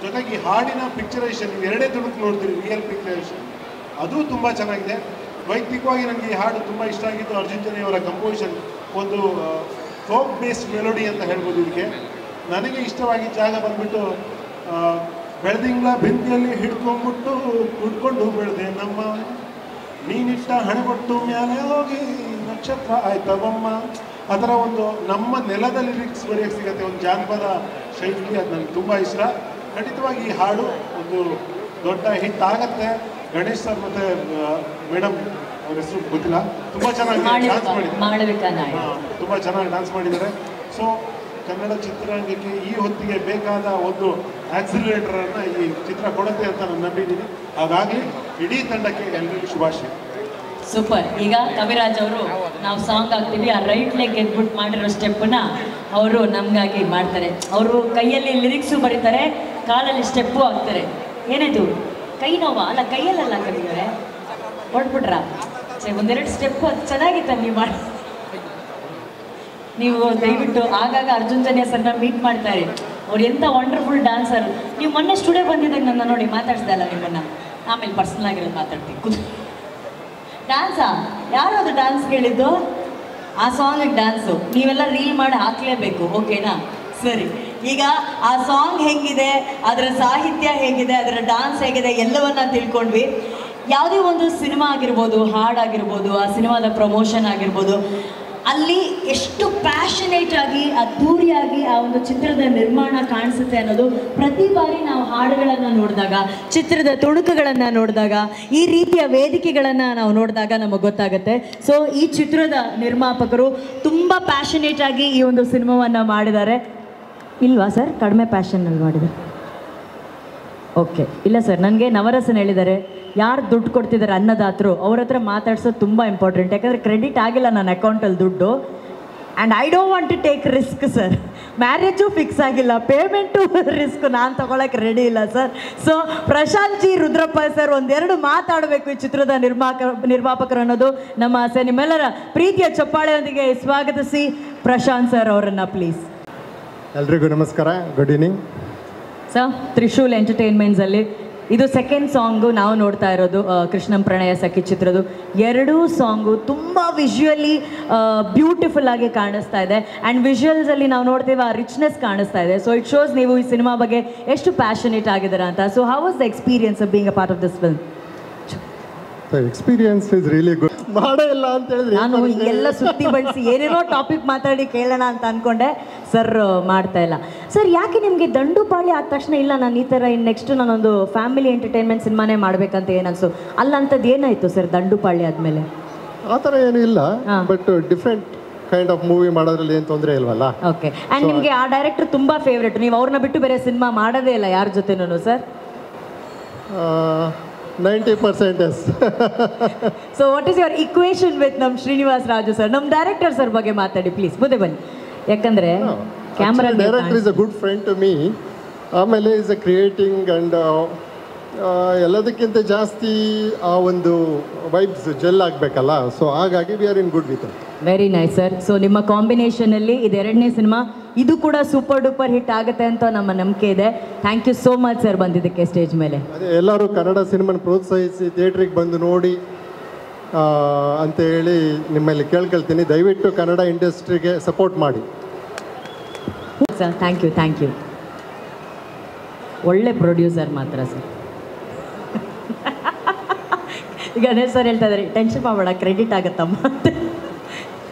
ಜೊತೆಗೆ ಈ ಹಾಡಿನ ಪಿಕ್ಚರೈಸೇಷನ್ ಎರಡೇ ತುಣುಕು ನೋಡ್ತೀರಿ, ರಿಯಲ್ ಪಿಕ್ಚರೈಸೇಷನ್ ಅದು ತುಂಬ ಚೆನ್ನಾಗಿದೆ. ವೈಯಕ್ತಿಕವಾಗಿ ನನಗೆ ಈ ಹಾಡು ತುಂಬ ಇಷ್ಟ ಆಗಿದ್ದು ಅರ್ಜುನ್ ಜನ್ಯ ಅವರ ಕಂಪೋಸಿಷನ್. ಒಂದು ಫೋಕ್ ಬೇಸ್ಡ್ ಮೆಲೋಡಿ ಅಂತ ಹೇಳ್ಬೋದು ಇದಕ್ಕೆ. ನನಗೆ ಇಷ್ಟವಾಗಿದ್ದ ಜಾಗ ಬಂದ್ಬಿಟ್ಟು ಬೆಳೆದಿಂಗ್ಳ ಬೆಂಕಿಯಲ್ಲಿ ಹಿಡ್ಕೊಂಡು ಬೆಳೆದೆ ನಮ್ಮ ನೀನಿಟ್ಟ ಹಣೆಬಟ್ಟು ಮ್ಯಾಲೆ ಹೋಗಿ ನಕ್ಷತ್ರ ಆಯ್ತವಮ್ಮ. ಆ ಥರ ಒಂದು ನಮ್ಮ ನೆಲದ ಲಿರಿಕ್ಸ್ ಬರೆಯೋಕ್ಕೆ ಸಿಗುತ್ತೆ, ಒಂದು ಜಾನಪದ ಶೈಲಿ. ಅದು ನನಗೆ ತುಂಬ ಇಷ್ಟ. ಖಂಡಿತವಾಗಿ ಈ ಹಾಡು ಒಂದು ದೊಡ್ಡ ಹಿಟ್ ಆಗತ್ತೆ. ಗಣೇಶ್ ಸರ್ ಮತ್ತು ಮೇಡಮ್ ಅವ್ರ ಹೆಸರು ಗೊತ್ತಿಲ್ಲ, ತುಂಬ ಚೆನ್ನಾಗಿ ಡ್ಯಾನ್ಸ್ ಮಾಡಿದ್ದಾರೆ. ತುಂಬ ಚೆನ್ನಾಗಿ ಡ್ಯಾನ್ಸ್ ಮಾಡಿದ್ದಾರೆ. ಸೊ ಕನ್ನಡ ಚಿತ್ರರಂಗಕ್ಕೆ ಈ ಹೊತ್ತಿಗೆ ಬೇಕಾದ ಒಂದು ಆಕ್ಸಿಲರೇಟರನ್ನು ಈ ಚಿತ್ರ ಕೊಡುತ್ತೆ ಅಂತ ನಾನು ನಂಬಿದ್ದೀನಿ. ಹಾಗಾಗಿ ಇಡೀ ತಂಡಕ್ಕೆ ಎಲ್ಲರಿಗೂ ಶುಭಾಶಯ. ಸೂಪರ್. ಈಗ ಕವಿರಾಜ್ ಅವರು ನಾವು ಸಾಂಗ್ ಆಗ್ತೀವಿ, ಆ ರೈಟ್ ಲೆಗ್ ಎದ್ಬಿಟ್ಟು ಮಾಡಿರೋ ಸ್ಟೆಪ್ಪನ್ನ ಅವರು ನಮಗಾಗಿ ಮಾಡ್ತಾರೆ. ಅವರು ಕೈಯಲ್ಲಿ ಲಿರಿಕ್ಸು ಬರೀತಾರೆ, ಕಾಲಲ್ಲಿ ಸ್ಟೆಪ್ಪು ಹಾಕ್ತಾರೆ. ಏನಾಯ್ತು, ಕೈ ನೋವಾ? ಅಲ್ಲ, ಕೈಯಲ್ಲೆಲ್ಲ ಕವಿದರೆ ಹೊಡ್ಬಿಟ್ರ. ಸರಿ, ಒಂದೆರಡು ಸ್ಟೆಪ್ಪು ಅದು ಚೆನ್ನಾಗಿತ್ತ ನೀವು ಮಾಡಿ. ನೀವು ದಯವಿಟ್ಟು ಆಗಾಗ ಅರ್ಜುನ್ ಜನ್ಯ ಸರ್ನ ಮೀಟ್ ಮಾಡ್ತಾರೆ. ಅವ್ರು ಎಂಥ ವಂಡರ್ಫುಲ್ ಡ್ಯಾನ್ಸರ್. ನೀವು ಮೊನ್ನೆ ಸ್ಟುಡಿಯೋ ಬಂದಿದ್ದಾಗ ನನ್ನ ನೋಡಿ ಮಾತಾಡ್ಸ್ದೆ ಅಲ್ಲ ನಿಮ್ಮನ್ನು. ಆಮೇಲೆ ಪರ್ಸನಲ್ ಆಗಿರೋದು ಮಾತಾಡ್ತೀವಿ. ಡ್ಯಾನ್ಸಾ? ಯಾರು ಅದು ಡ್ಯಾನ್ಸ್ ಕೇಳಿದ್ದು? ಆ ಸಾಂಗಿಗೆ ಡ್ಯಾನ್ಸು ನೀವೆಲ್ಲ ರೀಲ್ ಮಾಡಿ ಹಾಕಲೇಬೇಕು, ಓಕೆನಾ? ಸರಿ, ಈಗ ಆ ಸಾಂಗ್ ಹೇಗಿದೆ, ಅದರ ಸಾಹಿತ್ಯ ಹೇಗಿದೆ, ಅದರ ಡ್ಯಾನ್ಸ್ ಹೇಗಿದೆ ಎಲ್ಲವನ್ನ ತಿಳ್ಕೊಂಡ್ವಿ. ಯಾವುದೇ ಒಂದು ಸಿನಿಮಾ ಆಗಿರ್ಬೋದು, ಹಾಡಾಗಿರ್ಬೋದು, ಆ ಸಿನಿಮಾದ ಪ್ರಮೋಷನ್ ಆಗಿರ್ಬೋದು, ಅಲ್ಲಿ ಎಷ್ಟು ಪ್ಯಾಷನೇಟ್ ಆಗಿ ಅದ್ಧೂರಿಯಾಗಿ ಆ ಒಂದು ಚಿತ್ರದ ನಿರ್ಮಾಣ ಕಾಣಿಸುತ್ತೆ ಅನ್ನೋದು ಪ್ರತಿ ಬಾರಿ ನಾವು ಹಾಡುಗಳನ್ನು ನೋಡಿದಾಗ, ಚಿತ್ರದ ತುಣುಕುಗಳನ್ನು ನೋಡಿದಾಗ, ಈ ರೀತಿಯ ವೇದಿಕೆಗಳನ್ನು ನಾವು ನೋಡಿದಾಗ ನಮಗೆ ಗೊತ್ತಾಗುತ್ತೆ. ಸೊ ಈ ಚಿತ್ರದ ನಿರ್ಮಾಪಕರು ತುಂಬ ಪ್ಯಾಷನೇಟ್ ಆಗಿ ಈ ಒಂದು ಸಿನಿಮಾವನ್ನು ಮಾಡಿದ್ದಾರೆ. ಇಲ್ವಾ ಸರ್, ಕಡಿಮೆ ಪ್ಯಾಷನ್ನಲ್ಲಿ ಮಾಡಿದ್ದಾರೆ? ಓಕೆ, ಇಲ್ಲ ಸರ್, ನನಗೆ ನವರಸನ್ ಹೇಳಿದ್ದಾರೆ, ಯಾರು ದುಡ್ಡು ಕೊಡ್ತಿದ್ದಾರೆ ಅನ್ನದಾತರು ಅವ್ರ ಹತ್ರ ಮಾತಾಡ್ಸೋದು ತುಂಬ ಇಂಪಾರ್ಟೆಂಟ್. ಯಾಕಂದರೆ ಕ್ರೆಡಿಟ್ ಆಗಿಲ್ಲ ನನ್ನ ಅಕೌಂಟಲ್ಲಿ ದುಡ್ಡು. And I don't want to take risk sir. Marriage fix ಆಗಿಲ್ಲ, ಪೇಮೆಂಟು ರಿಸ್ಕ್ ನಾನು ತೊಗೊಳಕ್ಕೆ ರೆಡಿ ಇಲ್ಲ sir. So Prashanth G Rudrappa sir ಒಂದೆರಡು ಮಾತಾಡಬೇಕು ಈ ಚಿತ್ರದ ನಿರ್ಮಾಪಕರು ಅನ್ನೋದು ನಮ್ಮ ಆಸೆ. ನಿಮ್ಮೆಲ್ಲರ ಪ್ರೀತಿಯ ಚಪ್ಪಾಳೆಯೊಂದಿಗೆ ಸ್ವಾಗತಿಸಿ ಪ್ರಶಾಂತ್ ಸರ್ ಅವರನ್ನು ಪ್ಲೀಸ್. ಎಲ್ರಿಗೂ ನಮಸ್ಕಾರ, ಗುಡ್ ಈವ್ನಿಂಗ್ ಸರ್. ತ್ರಿಶೂಲ್ ಎಂಟರ್ಟೈನ್ಮೆಂಟ್ಸಲ್ಲಿ ಇದು ಸೆಕೆಂಡ್ ಸಾಂಗು ನಾವು ನೋಡ್ತಾ ಇರೋದು ಕೃಷ್ಣಂ ಪ್ರಣಯ ಸಖಿ ಚಿತ್ರದ್ದು. ಎರಡೂ ಸಾಂಗು ತುಂಬ ವಿಜುವಲಿ ಬ್ಯೂಟಿಫುಲ್ ಆಗಿ ಕಾಣಿಸ್ತಾ ಇದೆ. ಆ್ಯಂಡ್ ವಿಜುವಲ್ಸಲ್ಲಿ ನಾವು ನೋಡ್ತೀವಿ ಆ ರಿಚ್ನೆಸ್ ಕಾಣಿಸ್ತಾ ಇದೆ. ಸೊ ಇಟ್ ಶೋಸ್ ನೀವು ಈ ಸಿನಿಮಾ ಬಗ್ಗೆ ಎಷ್ಟು ಪ್ಯಾಷನೇಟ್ ಆಗಿದ್ದೀರಾ ಅಂತ. So how was the experience of being a part of this film? Experience is really good. ಮಾಡೇ ಇಲ್ಲ ಅಂತ ಹೇಳಿದ್ರೆ ನಾನು ಎಲ್ಲ ಸುತ್ತಿ ಬಳಸಿ ಏನೇನೋ ಟಾಪಿಕ್ ಮಾತಾಡಿ ಕೇಳೋಣ ಅಂತ ಅಂದ್ಕೊಂಡೆ, ಸರ್ ಮಾಡ್ತಾ ಇಲ್ಲ. ಸರ್ ಯಾಕೆ ನಿಮಗೆ ದಂಡುಪಾಳ್ಯ ಆದ ತಕ್ಷಣ ಇಲ್ಲ ನಾನು ಈ ಥರ ನೆಕ್ಸ್ಟ್ ನಾನೊಂದು ಫ್ಯಾಮಿಲಿ ಎಂಟರ್ಟೈನ್ಮೆಂಟ್ ಸಿನಿಮಾನೇ ಮಾಡಬೇಕಂತ ಏನನ್ಸು? ಅಲ್ಲಂಥದ್ದು ಏನಾಯಿತು ಸರ್ ದಂಡುಪಾಳ್ಯ ಆದಮೇಲೆ? ಆ ಥರ ಏನೂ ಇಲ್ಲ, but different kind of movie ಮಾಡೋದ್ರಲ್ಲಿ ಏನು ತೊಂದರೆ ಇಲ್ವಲ್ಲ. ಓಕೆ. ಆ್ಯಂಡ್ ನಿಮಗೆ ಆ ಡೈರೆಕ್ಟರ್ ತುಂಬ ಫೇವ್ರೇಟ್, ನೀವು ಅವ್ರನ್ನ ಬಿಟ್ಟು ಬೇರೆ ಸಿನಿಮಾ ಮಾಡೋದೇ ಇಲ್ಲ ಯಾರ ಜೊತೆನೂ sir? 90% yes. So what is your equation with ನಮ್ಮ ಶ್ರೀನಿವಾಸ್ ರಾಜು ಸರ್? ನಮ್ಮ ಡೈರೆಕ್ಟರ್ ಸರ್ ಬಗ್ಗೆ ಮಾತಾಡಿ ಪ್ಲೀಸ್, ಮುಂದೆ ಬನ್ನಿ. ಯಾಕಂದರೆ camera director is a good friend to me. ಆಮೇಲೆ ಈಸ್ ಅ ಕ್ರಿಯೇಟಿಂಗ್ ಆ್ಯಂಡ್ ಎಲ್ಲದಕ್ಕಿಂತ ಜಾಸ್ತಿ ಆ ಒಂದು ವೈಬ್ಸ್ ಜೆಲ್ ಆಗಬೇಕಲ್ಲ. ಸೊ ಹಾಗಾಗಿ we are in good with. Very nice sir. So ನಿಮ್ಮ ಕಾಂಬಿನೇಷನಲ್ಲಿ ಇದು ಎರಡನೇ ಸಿನಿಮಾ, ಇದು ಕೂಡ ಸೂಪರ್ ಡೂಪರ್ ಹಿಟ್ ಆಗುತ್ತೆ ಅಂತ ನಮ್ಮ ನಂಬಿಕೆ ಇದೆ. Thank you so much sir ಬಂದಿದ್ದಕ್ಕೆ ಸ್ಟೇಜ್ ಮೇಲೆ. ಅದೇ ಎಲ್ಲರೂ ಕನ್ನಡ ಸಿನಿಮಾನ ಪ್ರೋತ್ಸಾಹಿಸಿ ಥಿಯೇಟ್ರಿಗೆ ಬಂದು ನೋಡಿ ಅಂತ ಹೇಳಿ ನಿಮ್ಮಲ್ಲಿ ಕೇಳ್ಕೊಳ್ತೀನಿ. ದಯವಿಟ್ಟು ಕನ್ನಡ ಇಂಡಸ್ಟ್ರಿಗೆ ಸಪೋರ್ಟ್ ಮಾಡಿ ಸರ್. Thank you. ಒಳ್ಳೆ ಪ್ರೊಡ್ಯೂಸರ್ ಮಾತ್ರ ಸರ್. ಗಣೇಶ್ ಸರ್ ಹೇಳ್ತಾ ಇದ್ದಾರೆ ಟೆನ್ಷನ್ ಮಾಡಬೇಡ ಕ್ರೆಡಿಟ್ ಆಗುತ್ತಮ್ಮ ಅಂತ.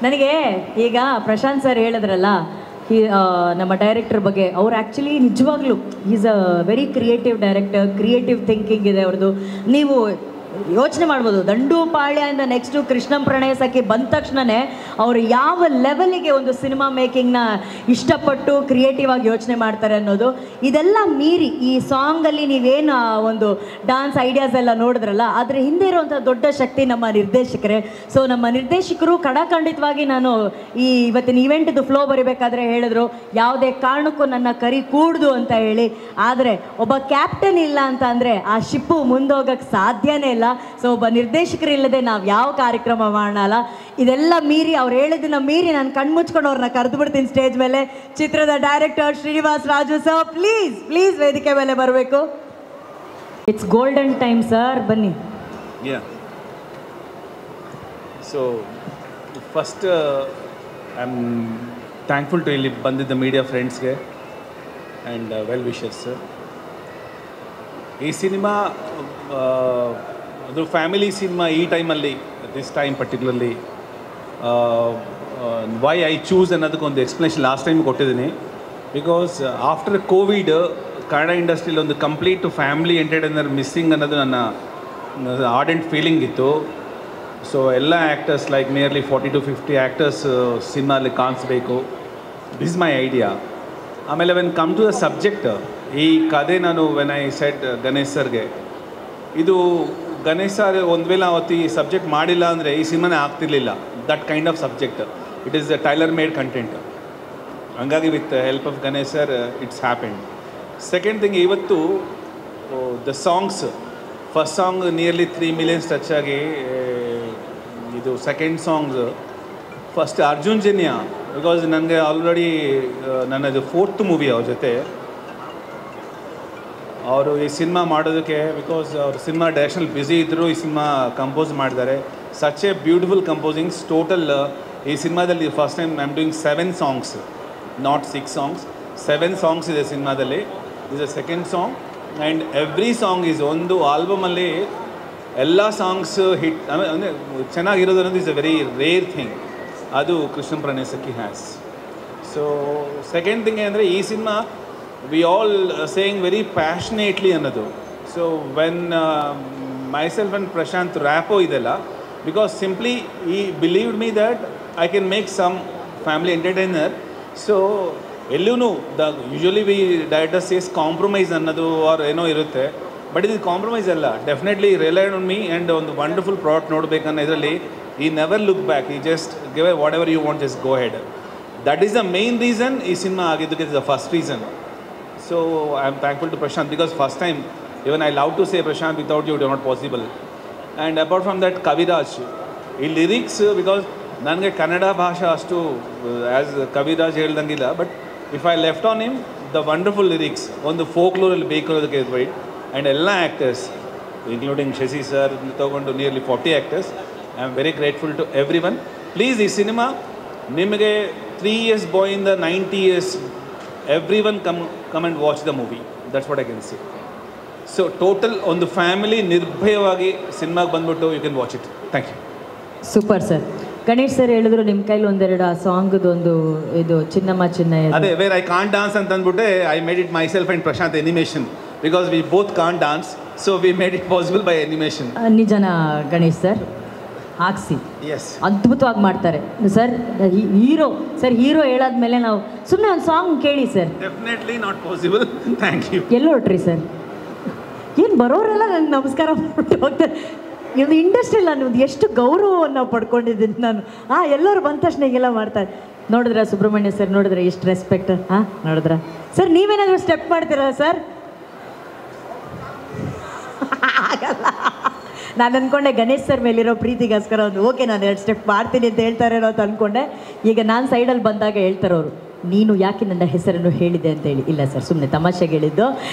ನನಗೆ ಈಗ ಪ್ರಶಾಂತ್ ಸರ್ ಹೇಳಿದ್ರಲ್ಲ ನಮ್ಮ ಡೈರೆಕ್ಟರ್ ಬಗ್ಗೆ, ಅವ್ರು ಆ್ಯಕ್ಚುಲಿ ನಿಜವಾಗ್ಲೂ is a very creative director, creative thinking ಇದೆ ಅವ್ರದ್ದು. ನೀವು ಯೋಚನೆ ಮಾಡ್ಬೋದು, ದಂಡುಪಾಳ್ಯದಿಂದ ನೆಕ್ಸ್ಟು ಕೃಷ್ಣಂ ಪ್ರಣಯ ಸಖಿ ಬಂದ ತಕ್ಷಣವೇ ಅವರು ಯಾವ ಲೆವೆಲಿಗೆ ಒಂದು ಸಿನಿಮಾ ಮೇಕಿಂಗ್ನ ಇಷ್ಟಪಟ್ಟು ಕ್ರಿಯೇಟಿವ್ ಆಗಿ ಯೋಚನೆ ಮಾಡ್ತಾರೆ ಅನ್ನೋದು. ಇದೆಲ್ಲ ಮೀರಿ ಈ ಸಾಂಗಲ್ಲಿ ನೀವೇನು ಒಂದು ಡಾನ್ಸ್ ಐಡಿಯಾಸ್ ಎಲ್ಲ ನೋಡಿದ್ರಲ್ಲ, ಅದರ ಹಿಂದೆ ಇರುವಂಥ ದೊಡ್ಡ ಶಕ್ತಿ ನಮ್ಮ ನಿರ್ದೇಶಕರೇ. ಸೊ ನಮ್ಮ ನಿರ್ದೇಶಕರು ಖಂಡಿತವಾಗಿ ನಾನು ಈ ಇವತ್ತಿನ ಇವೆಂಟ್ದು ಫ್ಲೋ ಬರಿಬೇಕಾದ್ರೆ ಹೇಳಿದ್ರು, ಯಾವುದೇ ಕಾರಣಕ್ಕೂ ನನ್ನ ಕರಿ ಕೂಡ್ದು ಅಂತ ಹೇಳಿ. ಆದರೆ ಒಬ್ಬ ಕ್ಯಾಪ್ಟನ್ ಇಲ್ಲ ಅಂತ ಅಂದರೆ ಆ ಶಿಪ್ಪು ಮುಂದೋಗಕ್ಕೆ ಸಾಧ್ಯನೇ ಇಲ್ಲ. ಸೊ ಒಬ್ಬ ನಿರ್ದೇಶಕರು ಇಲ್ಲದೆ ನಾವು ಯಾವ ಕಾರ್ಯಕ್ರಮ ಮಾಡಲ್ಲ. ಇದೆಲ್ಲ ಮೀರಿ ಅವ್ರು ಹೇಳಿದ್ದನ್ನ ಮೀರಿ ನಾನು ಕಣ್ಮುಚ್ಕೊಂಡು ಅವ್ರನ್ನ ಕರೆದು ಬಿಡ್ತೀನಿ ಸ್ಟೇಜ್ ಮೇಲೆ. ಚಿತ್ರದ director Srinivas Raju sir, please please ವೇದಿಕೆ ಮೇಲೆ ಬರಬೇಕು. ಇಟ್ಸ್ ಗೋಲ್ಡನ್ ಟೈಮ್ ಸರ್, ಬನ್ನಿ. So first I am thankful to ಇಲ್ಲಿ ಬಂದಿದ್ದ ಮೀಡಿಯಾ ಫ್ರೆಂಡ್ಸ್ಗೆ ಆ್ಯಂಡ್ ವೆಲ್ ವಿಶರ್ಸ್. ಈ ಸಿನಿಮಾ ಅದು ಫ್ಯಾಮಿಲಿ ಸಿನಿಮಾ. ಈ ಟೈಮಲ್ಲಿ this time particularly why I choose ಅನ್ನೋದಕ್ಕೊಂದು ಎಕ್ಸ್ಪ್ಲನೇಷನ್ ಲಾಸ್ಟ್ ಟೈಮ್ ಕೊಟ್ಟಿದ್ದೀನಿ. ಬಿಕಾಸ್ ಆಫ್ಟರ್ ಕೋವಿಡ್ ಕನ್ನಡ ಇಂಡಸ್ಟ್ರಿಯಲ್ಲಿ ಒಂದು ಕಂಪ್ಲೀಟ್ ಫ್ಯಾಮಿಲಿ ಎಂಟರ್ಟೈನರ್ ಮಿಸ್ಸಿಂಗ್ ಅನ್ನೋದು ನನ್ನ ಆರ್ಡೆಂಟ್ ಫೀಲಿಂಗ್ ಇತ್ತು. ಸೊ ಎಲ್ಲ actors like nearly 40 to 50 actors ಸಿನಿಮಾಲಿ ಕಾಣಿಸ್ಬೇಕು, ದಿಸ್ ಮೈ ಐಡಿಯಾ. ಆಮೇಲೆ when come to the subject, ಈ ಕತೆ ನಾನು ವೆನ್ ಐ ಸೆಟ್ ಗಣೇಶ್ ಸರ್ಗೆ, ಇದು ಗಣೇಶ್ ಸರ್ ಒಂದು ವೇಳೆ ಅವತ್ತು ಈ ಸಬ್ಜೆಕ್ಟ್ ಮಾಡಿಲ್ಲ ಅಂದರೆ ಈ ಸಿನಿಮಾನೇ ಆಗ್ತಿರ್ಲಿಲ್ಲ. That kind of subject, it is a tailor made content. ಹಂಗಾಗಿ with help of Ganesh sir it's happened. Second thing, ಇವತ್ತು the songs, first song nearly 3 million touch ಆಗಿ, ಇದು second songs first Arjun Janya, because ನನಗೆ ಆಲ್ರೆಡಿ ನನ್ನದು 4th ಮೂವಿ ಅವ್ರ ಜೊತೆ. ಅವರು ಈ ಸಿನಿಮಾ ಮಾಡೋದಕ್ಕೆ, ಬಿಕಾಸ್ ಅವರು ಸಿನಿಮಾ ಡೈರೆಕ್ಷನ್ ಬ್ಯುಸಿ ಇದ್ದರು, ಈ ಸಿನಿಮಾ ಕಂಪೋಸ್ ಮಾಡಿದ್ದಾರೆ. Such a beautiful composings. Total ಈ ಸಿನಿಮಾದಲ್ಲಿ first time I am doing 7 songs, not 6 songs. 7 songs ಇದೆ ಸಿನಿಮಾದಲ್ಲಿ. Is a second song and every song is ಒಂದು ಆಲ್ಬಮಲ್ಲಿ ಎಲ್ಲ ಸಾಂಗ್ಸ್ ಹಿಟ್ ಅಂದರೆ ಚೆನ್ನಾಗಿರೋದು ಅನ್ನೋದು is a very rare thing. ಅದು Krishnam Pranaya Sakhi has. So second thing ಅಂದರೆ ಈ cinema we all saying very passionately ಅನ್ನೋದು. So when myself and Prashant rapport ಇದೆಲ್ಲ, because simply he believed me that I can make some family entertainer. So ಎಲ್ಲೂ usually we director says compromise ಅನ್ನೋದು or ಏನೋ ಇರುತ್ತೆ, but ಇದು compromise ಅಲ್ಲ. Definitely relied on me and ಒಂದು wonderful product ನೋಡಬೇಕನ್ನೋ ಇದರಲ್ಲಿ ಈ ನೆವರ್ ಲುಕ್ ಬ್ಯಾಕ್, ಈ just give whatever you want, just go ahead. That is the main reason ಈ ಸಿನಿಮಾ ಆಗಿದ್ದಕ್ಕೆ. Is the first reason. So I am thankful to Prashant, because first time even I love to say Prashant, without you it is not possible. And apart from that, Kaviraj, ಈ lyrics, because ನನಗೆ ಕನ್ನಡ ಭಾಷೆ ಅಷ್ಟು as Kaviraj ಹೇಳ್ದಂಗಿಲ್ಲ, but if I left on him the wonderful lyrics ಒಂದು ಫೋಕ್ಲೋರಲ್ಲಿ ಬೇಕಿರೋದಕ್ಕೆ right. And ಎಲ್ಲ actors including Shashi sir ತೊಗೊಂಡು nearly 40 actors, I am very grateful to everyone. Please ಈ ಸಿನಿಮಾ ನಿಮಗೆ 3 years by in the 90 years, everyone come and watch the movie. That's what I can say. So total on the family ನಿರ್ಭಯವಾಗಿ ಸಿನಿಮಾಗೆ ಬಂದ್ಬಿಟ್ಟು you can watch it. Thank you. Super sir. Ganesh sir ಹೇಳಿದ್ರು ನಿಮ್ಮ ಕೈಲಿ ಒಂದೆರಡು ಆ ಸಾಂಗ್ದೊಂದು ಇದು ಚಿನ್ನಮ್ಮ ಚಿನ್ನಯ್ಯ, ಅದೇ ವೇರ್ ಐ ಕಾಂಟ್ ಡಾನ್ಸ್ ಅಂತ ಅಂದ್ಬಿಟ್ಟೆ I made it myself and Prashanth animation, because we both can't dance, so we made it possible by animation. ನಿಜನ ಗಣೇಶ್ ಸರ್ ಹಾಕ್ಸಿ ಎಸ್, ಅದ್ಭುತವಾಗಿ ಮಾಡ್ತಾರೆ ಸರ್. ಹೀರೋ ಸರ್, ಹೀರೋ ಹೇಳಾದ್ಮೇಲೆ ನಾವು ಸುಮ್ಮನೆ ಒಂದು ಸಾಂಗ್ ಕೇಳಿ sir. Definitely not possible. Thank you. ಎಲ್ಲೋ ಹೊಟ್ರಿ ಸರ್, ಏನು ಬರೋರೆಲ್ಲ ನನಗೆ ನಮಸ್ಕಾರ ಮಾಡ್ಬಿಟ್ಟು ಹೋಗ್ತಾರೆ. ಇದು ಇಂಡಸ್ಟ್ರಿಯಲ್ಲಿ ನಾನು ಎಷ್ಟು ಗೌರವವನ್ನು ಪಡ್ಕೊಂಡಿದ್ದೀನಿ ನಾನು. ಎಲ್ಲರೂ ಬಂದ ತಕ್ಷಣ ಹೀಗೆಲ್ಲ ಮಾಡ್ತಾರೆ. ನೋಡಿದ್ರ ಸುಬ್ರಹ್ಮಣ್ಯ ಸರ್, ನೋಡಿದ್ರೆ ಎಷ್ಟು ರೆಸ್ಪೆಕ್ಟ್. ನೋಡಿದ್ರ ಸರ್, ನೀವೇನಾದರೂ ಸ್ಟೆಪ್ ಮಾಡ್ತೀರಾ ಸರ್? ಆಗಲ್ಲ. ನಾನು ಅಂದ್ಕೊಂಡೆ ಗಣೇಶ್ ಸರ್ ಮೇಲಿರೋ ಪ್ರೀತಿಗೋಸ್ಕರ ಒಂದು ಓಕೆ ನಾನು 2 ಸ್ಟೆಪ್ ಮಾಡ್ತೀನಿ ಅಂತ ಹೇಳ್ತಾರೇನೋ ಅಂತ ಅಂದ್ಕೊಂಡೆ. ಈಗ ನಾನು ಸೈಡಲ್ಲಿ ಬಂದಾಗ ಹೇಳ್ತಾರೆ ಅವರು, ನೀನು ಯಾಕೆ ನನ್ನ ಹೆಸರನ್ನು ಹೇಳಿದೆ ಅಂತೇಳಿ. ಇಲ್ಲ ಸರ್, ಸುಮ್ಮನೆ ತಮಾಷೆಗೆ ಹೇಳಿದ್ದು.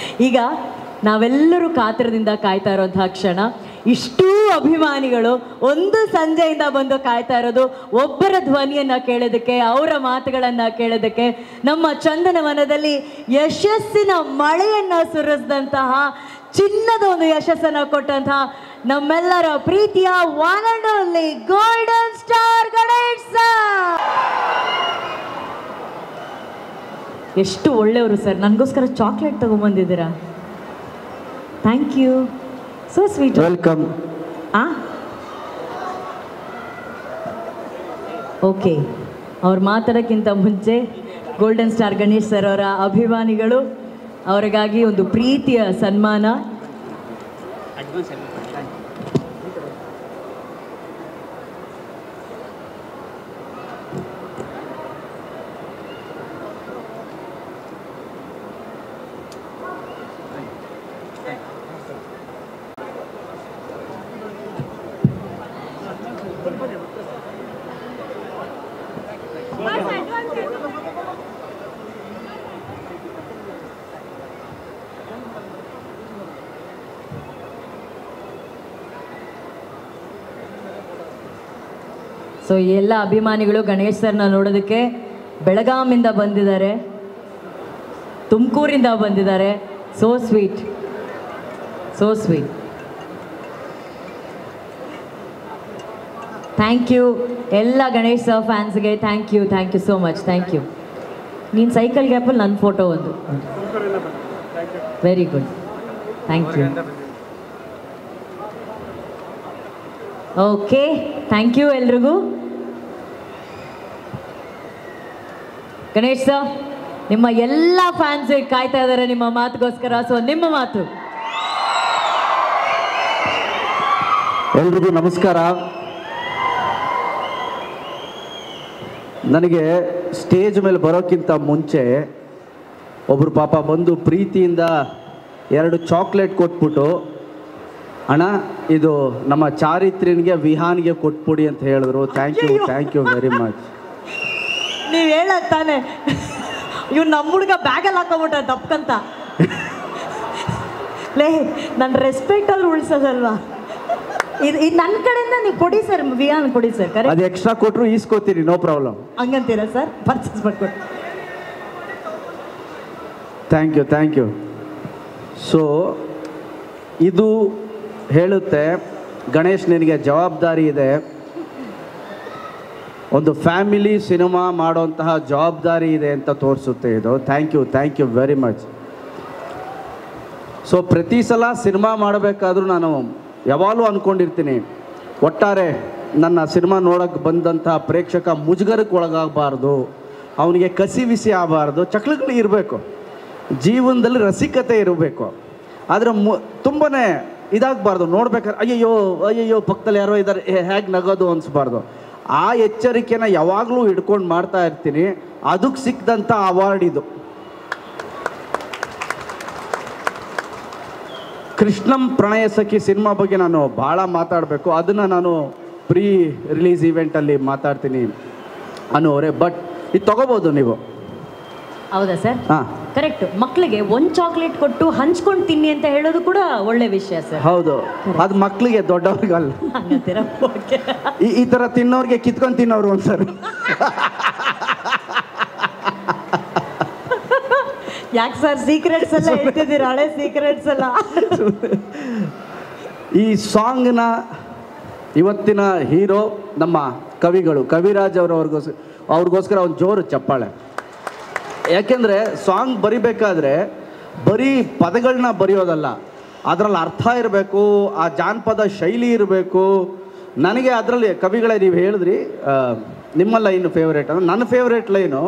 ಈಗ ನಾವೆಲ್ಲರೂ ಕಾತರದಿಂದ ಕಾಯ್ತಾ ಇರೋಂತಹ ಕ್ಷಣ. ಇಷ್ಟೂ ಅಭಿಮಾನಿಗಳು ಒಂದು ಸಂಜೆಯಿಂದ ಬಂದು ಕಾಯ್ತಾ ಇರೋದು ಒಬ್ಬರ ಧ್ವನಿಯನ್ನು ಕೇಳೋದಕ್ಕೆ, ಅವರ ಮಾತುಗಳನ್ನು ಕೇಳೋದಕ್ಕೆ. ನಮ್ಮ ಚಂದನವನದಲ್ಲಿ ಯಶಸ್ಸಿನ ಮಳೆಯನ್ನು ಸುರಿಸಿದಂತಹ, ಚಿನ್ನದ ಒಂದು ಯಶಸ್ಸನ್ನು ಕೊಟ್ಟಂತಹ ನಮ್ಮೆಲ್ಲರ ಪ್ರೀತಿಯ one and only golden star Ganesh sir. ಎಷ್ಟು ಒಳ್ಳೆಯವರು ಸರ್. ನನಗೋಸ್ಕರ ಚಾಕ್ಲೇಟ್ ತಗೊಂಬಂದಿದ್ದೀರಾ. Thank you, so sweet. Welcome. Okay, ಅವ್ರು ಮಾತಾಡೋಕ್ಕಿಂತ ಮುಂಚೆ ಗೋಲ್ಡನ್ ಸ್ಟಾರ್ ಗಣೇಶ್ ಸರ್ ಅವರ ಅಭಿಮಾನಿಗಳು, ಅವರಿಗಾಗಿ ಒಂದು ಪ್ರೀತಿಯ ಸನ್ಮಾನ. ಸೊ ಎಲ್ಲ ಅಭಿಮಾನಿಗಳು ಗಣೇಶ್ ಸರ್ನ ನೋಡೋದಕ್ಕೆ ಬೆಳಗಾಮಿಂದ ಬಂದಿದ್ದಾರೆ, ತುಮಕೂರಿಂದ ಬಂದಿದ್ದಾರೆ. So sweet, so sweet. Thank you ಎಲ್ಲ ಗಣೇಶ್ ಸರ್ ಫ್ಯಾನ್ಸ್ಗೆ. Thank you so much. Thank you. ನೀನು ಸೈಕಲ್ ಗ್ಯಾಪಲ್ಲಿ ನನ್ನ ಫೋಟೋ ಒಂದು. Very good, thank you. Okay, thank you ಎಲ್ರಿಗೂ. ಗಣೇಶ್ ಸರ್, ನಿಮ್ಮ ಎಲ್ಲ ಫ್ಯಾನ್ಸ್ ಕಾಯ್ತಾ ಇದ್ದಾರೆ ನಿಮ್ಮ ಮಾತುಗೋಸ್ಕರ. ಸೊ ನಿಮ್ಮ ಮಾತು. ಎಲ್ರಿಗೂ ನಮಸ್ಕಾರ. ನನಗೆ ಸ್ಟೇಜ್ ಮೇಲೆ ಬರೋಕ್ಕಿಂತ ಮುಂಚೆ ಒಬ್ಬರು ಪಾಪ ಬಂದು ಪ್ರೀತಿಯಿಂದ 2 ಚಾಕ್ಲೇಟ್ ಕೊಟ್ಬಿಟ್ಟು, ಅಣ್ಣ ಇದು ನಮ್ಮ ಚಾರಿತ್ರ್ಯನಿಗೆ ವಿಹಾನ್ಗೆ ಕೊಟ್ಬಿಡಿ ಅಂತ ಹೇಳಿದ್ರು. Thank you very much. ನೀವು ಹೇಳೋದು ತಾನೆ, ಇವ್ನು ನಮ್ಮ ಹುಡುಗ ಬ್ಯಾಗಲ್ಲಿ ಹಾಕೊಂಬಿಟ್ಟ ದಪ್ಕಂತ. ಲೇ, ನನ್ನ ರೆಸ್ಪೆಕ್ಟ್ ಆದ್ರೂ ಉಳಿಸೋದಲ್ವಾ? ಇದು ನನ್ನ ಕಡೆಯಿಂದ ನೀವು ಕೊಡಿ ಸರ್, ವಿಹಾನ್ ಕೊಡಿ ಸರ್. ಕರೆಕ್ಟ್, ಅದು ಎಕ್ಸ್ಟ್ರಾ ಕೊಟ್ಟರು ಈಸ್ಕೋತೀರಿ, ನೋ ಪ್ರಾಬ್ಲಮ್. ಹಂಗಂತೀರಾ ಸರ್? ಪರ್ಚೇಸ್ ಮಾಡ್ಕೊಡಿ. Thank you. ಸೊ ಇದು ಹೇಳುತ್ತೆ, ಗಣೇಶ್ ನಿನಗೆ ಜವಾಬ್ದಾರಿ ಇದೆ, ಒಂದು ಫ್ಯಾಮಿಲಿ ಸಿನಿಮಾ ಮಾಡೋಂತಹ ಜವಾಬ್ದಾರಿ ಇದೆ ಅಂತ ತೋರಿಸುತ್ತೆ ಇದು. Thank you very much. So ಪ್ರತಿ ಸಲ ಸಿನಿಮಾ ಮಾಡಬೇಕಾದ್ರೂ ನಾನು ಯಾವಾಗಲೂ ಅಂದ್ಕೊಂಡಿರ್ತೀನಿ, ಒಟ್ಟಾರೆ ನನ್ನ ಸಿನಿಮಾ ನೋಡೋಕ್ಕೆ ಬಂದಂಥ ಪ್ರೇಕ್ಷಕ ಮುಜುಗರಕ್ಕೆ ಒಳಗಾಗಬಾರ್ದು, ಅವನಿಗೆ ಕಸಿವಿಸಿ ಆಗಬಾರ್ದು, ಚಕ್ಲಗಳು ಇರಬೇಕು, ಜೀವನದಲ್ಲಿ ರಸಿಕತೆ ಇರಬೇಕು. ಆದರೆ ತುಂಬಾ ಇದಾಗಬಾರ್ದು, ನೋಡ್ಬೇಕಾದ್ರೆ ಅಯ್ಯಯ್ಯೋ ಪಕ್ಕದಲ್ಲಿ ಯಾರೋ ಇದ್ದಾರೆ, ಹೇಗೆ ನಗೋದು ಅನಿಸ್ಬಾರ್ದು. ಆ ಎಚ್ಚರಿಕೆನ ಯಾವಾಗಲೂ ಹಿಡ್ಕೊಂಡು ಮಾಡ್ತಾ ಇರ್ತೀನಿ. ಅದಕ್ಕೆ ಸಿಕ್ಕಿದಂಥ ಅವಾರ್ಡ್ ಇದು. ಕೃಷ್ಣಂ ಪ್ರಣಯ ಸಖಿ ಸಿನಿಮಾ ಬಗ್ಗೆ ನಾನು ಭಾಳ ಮಾತಾಡಬೇಕು, ಅದನ್ನು ನಾನು ಪ್ರೀ ರಿಲೀಸ್ ಈವೆಂಟಲ್ಲಿ ಮಾತಾಡ್ತೀನಿ ಅನ್ನೋರೆ. ಬಟ್ ಇದು ತಗೋಬೋದು ನೀವು. ಹೌದಾ ಸರ್? ಹಾಂ, ಕರೆಕ್ಟ್. ಮಕ್ಕಳಿಗೆ ಒಂದು ಚಾಕ್ಲೇಟ್ ಕೊಟ್ಟು ಹಂಚ್ಕೊಂಡು ತಿನ್ನಿ ಅಂತ ಹೇಳೋದು ಕೂಡ ಒಳ್ಳೆ ವಿಷಯ ಸರ್. ಹೌದು, ಅದು ಮಕ್ಕಳಿಗೆ, ದೊಡ್ಡವ್ರಿಗಲ್ಲ. ಹಂಗಂತೀರಾ? ಓಕೆ. ಈ ಥರ ತಿನ್ನೋರಿಗೆ ಕಿತ್ಕೊಂಡು ತಿನ್ನೋರು ಒಂದ್ಸರಿ. ಯಾಕೆ ಸರ್ ಸೀಕ್ರೆಟ್ಸ್ ಎಲ್ಲ ಹೇಳ್ತಿದ್ದೀರಾ? ಹಳೆ ಸೀಕ್ರೆಟ್ಸ್ ಎಲ್ಲ. ಈ ಸಾಂಗ್ನ ಇವತ್ತಿನ ಹೀರೋ ನಮ್ಮ ಕವಿಗಳು, ಕವಿರಾಜ್ ಅವ್ರಿಗೋಸ್ಕರ ಒಂದು ಜೋರು ಚಪ್ಪಾಳೆ. ಯಾಕೆಂದರೆ ಸಾಂಗ್ ಬರಿಬೇಕಾದ್ರೆ ಬರೀ ಪದಗಳನ್ನ ಬರೆಯೋದಲ್ಲ, ಅದರಲ್ಲಿ ಅರ್ಥ ಇರಬೇಕು, ಆ ಜಾನಪದ ಶೈಲಿ ಇರಬೇಕು. ನನಗೆ ಅದರಲ್ಲಿ ಕವಿಗಳೇ ನೀವು ಹೇಳಿದ್ರಿ ನಿಮ್ಮ ಲೈನು ಫೇವ್ರೇಟ್ ಅಂದರೆ, ನನ್ನ ಫೇವ್ರೇಟ್ ಲೈನು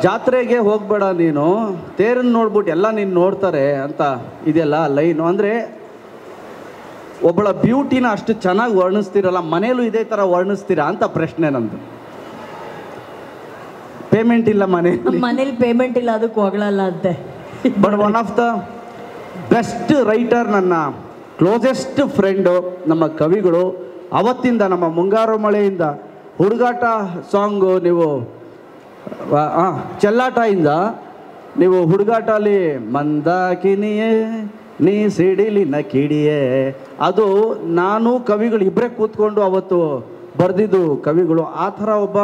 ಜಾತ್ರೆಗೆ ಹೋಗಬೇಡ ನೀನು, ತೇರನ್ನು ನೋಡ್ಬಿಟ್ಟು ಎಲ್ಲ ನೀನು ನೋಡ್ತಾರೆ ಅಂತ ಇದೆಲ್ಲ ಲೈನು. ಅಂದರೆ ಒಬ್ಬಳ ಬ್ಯೂಟಿನ ಅಷ್ಟು ಚೆನ್ನಾಗಿ ವರ್ಣಿಸ್ತೀರಲ್ಲ, ಮನೇಲೂ ಇದೇ ಥರ ವರ್ಣಿಸ್ತೀರಾ ಅಂತ ಪ್ರಶ್ನೆ ನಂದು. ಪೇಮೆಂಟ್ ಇಲ್ಲ ಮನೇಲಿ ಪೇಮೆಂಟ್ ಇಲ್ಲ, ಅದಕ್ಕೆ ಹೋಗಳಲ್ಲ ಅಂತೆ. But one of the best writer, ನನ್ನ ಕ್ಲೋಸೆಸ್ಟ್ ಫ್ರೆಂಡು ನಮ್ಮ ಕವಿಗಳು. ಅವತ್ತಿಂದ ನಮ್ಮ ಮುಂಗಾರು ಮಳೆಯಿಂದ ಹುಡುಗಾಟ ಸಾಂಗು, ನೀವು ಚೆಲ್ಲಾಟ ಇಂದ ನೀವು ಹುಡುಗಾಟ ಅಲ್ಲಿ ಮಂದಾಕಿನಿಯೇ ನೀ ಸಿಡಿಲಿನ ಕಿಡಿಯೇ, ಅದು ನಾನು ಕವಿಗಳು ಇಬ್ಬರೇ ಕೂತ್ಕೊಂಡು ಅವತ್ತು ಬರೆದಿದ್ದು ಕವಿಗಳು. ಆ ಥರ ಒಬ್ಬ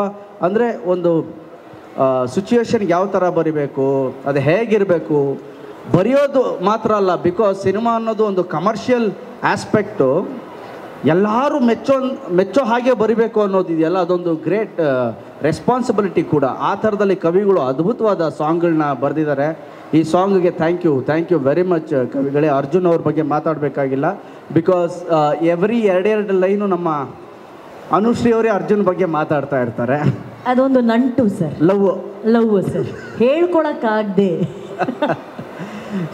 ಅಂದರೆ ಒಂದು ಸಿಚುವೇಶನ್ಗೆ ಯಾವ ಥರ ಬರಿಬೇಕು, ಅದು ಹೇಗಿರಬೇಕು, ಬರೆಯೋದು ಮಾತ್ರ ಅಲ್ಲ, ಬಿಕಾಸ್ ಸಿನಿಮಾ ಅನ್ನೋದು ಒಂದು ಕಮರ್ಷಿಯಲ್ ಆಸ್ಪೆಕ್ಟು, ಎಲ್ಲರೂ ಮೆಚ್ಚೋ ಹಾಗೆ ಬರಿಬೇಕು ಅನ್ನೋದಿದೆಯಲ್ಲ, ಅದೊಂದು ಗ್ರೇಟ್ ರೆಸ್ಪಾನ್ಸಿಬಿಲಿಟಿ ಕೂಡ. ಆ ಥರದಲ್ಲಿ ಕವಿಗಳು ಅದ್ಭುತವಾದ ಸಾಂಗ್ಗಳನ್ನ ಬರೆದಿದ್ದಾರೆ. ಈ ಸಾಂಗ್ಗೆ ಥ್ಯಾಂಕ್ ಯು ವೆರಿ ಮಚ್ ಕವಿಗಳೇ. ಅರ್ಜುನ್ ಅವ್ರ ಬಗ್ಗೆ ಮಾತಾಡಬೇಕಾಗಿಲ್ಲ, ಬಿಕಾಸ್ ಎವ್ರಿ ಎರಡೆರಡು ಲೈನು ನಮ್ಮ ಅನುಶ್ರೀ ಅವರೇ ಅರ್ಜುನ್ ಬಗ್ಗೆ ಮಾತಾಡ್ತಾ ಇರ್ತಾರೆ. ಅದೊಂದು ನಂಟು ಸರ್, ಲವ್ ಸರ್, ಹೇಳ್ಕೊಳಕ್ಕಾಗದೆ.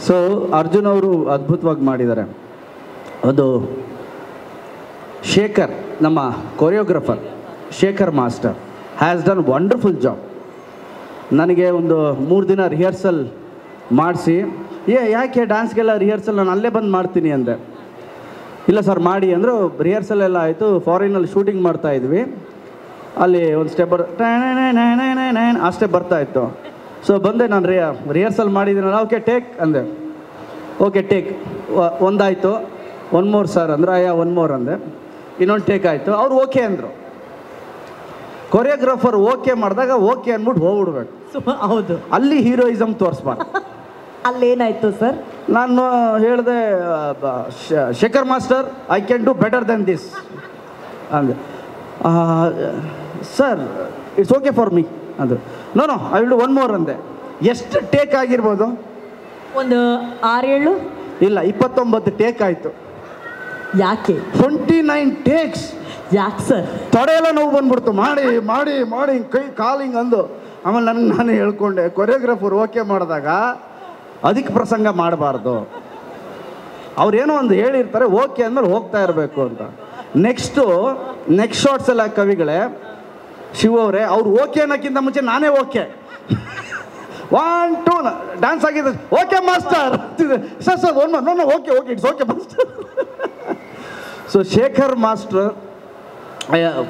ಸೊ ಅರ್ಜುನ್ ಅವರು ಅದ್ಭುತವಾಗಿ ಮಾಡಿದ್ದಾರೆ. ಒಂದು ಶೇಖರ್, ನಮ್ಮ choreographer Shekhar master has done wonderful job. ನನಗೆ ಒಂದು 3 ದಿನ ರಿಹರ್ಸಲ್ ಮಾಡಿಸಿ, ಯಾಕೆ ಡ್ಯಾನ್ಸ್ಗೆಲ್ಲ ರಿಹರ್ಸಲ್ ನಾನು ಅಲ್ಲೇ ಬಂದು ಮಾಡ್ತೀನಿ ಅಂದೆ. ಇಲ್ಲ ಸರ್ ಮಾಡಿ ಅಂದರು. ರಿಹರ್ಸಲ್ ಎಲ್ಲ ಆಯಿತು. ಫಾರಿನಲ್ಲಿ ಶೂಟಿಂಗ್ ಮಾಡ್ತಾಯಿದ್ವಿ. ಅಲ್ಲಿ ಒಂದು ಸ್ಟೆಪ್ ಆ ಸ್ಟೆಪ್ ಬರ್ತಾಯಿತ್ತು. ಸೊ ಬಂದೆ, ನಾನು ರಿಹರ್ಸಲ್ ಮಾಡಿದ್ದೀನಲ್ಲ, ಓಕೆ ಟೇಕ್ ಅಂದೆ. ಓಕೆ ಟೇಕ್ ಒಂದಾಯಿತು. 1 more ಸರ್ ಅಂದ್ರೆ 1 more ಅಂದೆ. ಇನ್ನೊಂದು ಟೇಕ್ ಆಯಿತು. ಅವ್ರು ಓಕೆ ಅಂದರು. ಕೊರಿಯೋಗ್ರಾಫರ್ ಓಕೆ ಮಾಡಿದಾಗ ಓಕೆ ಅಂದ್ಬಿಟ್ಟು ಹೋಗ್ಬಿಡ್ಬೇಕು. ಹೌದು, ಅಲ್ಲಿ ಹೀರೋಯಿಸಮ್ ತೋರಿಸ್ಬಾರ್ದು. ಅಲ್ಲೇನಾಯ್ತು ಸರ್? ನಾನು ಹೇಳಿದೆ, Shekhar master I can do better then this ಅಂದೆ. Sir it's okay for me ಅಂದರು. No I will do 1 more ಅಂದೆ. ಎಷ್ಟು ಟೇಕ್ ಆಗಿರ್ಬೋದು? ಒಂದು 6-7 ಇಲ್ಲ 29 ಟೇಕ್ ಆಯಿತು. ಯಾಕೆ? 29 ಟೇಕ್ಸ್. ಯಾಕೆ ಸರ್? ತೊಡೆಯೆಲ್ಲ ನೋವು ಬಂದ್ಬಿಡ್ತು. ಮಾಡಿ ಮಾಡಿ ಮಾಡಿ ಕೈ ಕಾಲಿಂಗ್ ಅಂದು. ಆಮೇಲೆ ನಾನು ಹೇಳ್ಕೊಂಡೆ, ಕೊರಿಯೋಗ್ರಾಫರ್ ಓಕೆ ಮಾಡಿದಾಗ ಅದಕ್ಕೆ ಪ್ರಸಂಗ ಮಾಡಬಾರ್ದು. ಅವ್ರೇನೋ ಒಂದು ಹೇಳಿರ್ತಾರೆ, ಓಕೆ ಅಂದ್ಮೇಲೆ ಹೋಗ್ತಾ ಇರಬೇಕು ಅಂತ. ನೆಕ್ಸ್ಟ್ ಶಾರ್ಟ್ಸ್ ಎಲ್ಲ ಕವಿಗಳೇ, ಶಿವ ಅವರೇ, ಅವ್ರು ಓಕೆ ಅನ್ನೋಕ್ಕಿಂತ ಮುಂಚೆ ನಾನೇ ಓಕೆ 1 2 ಡ್ಯಾನ್ಸ್ ಆಗಿದೆ, okay master sir 1 more, no okay it's okay master. So Shekhar master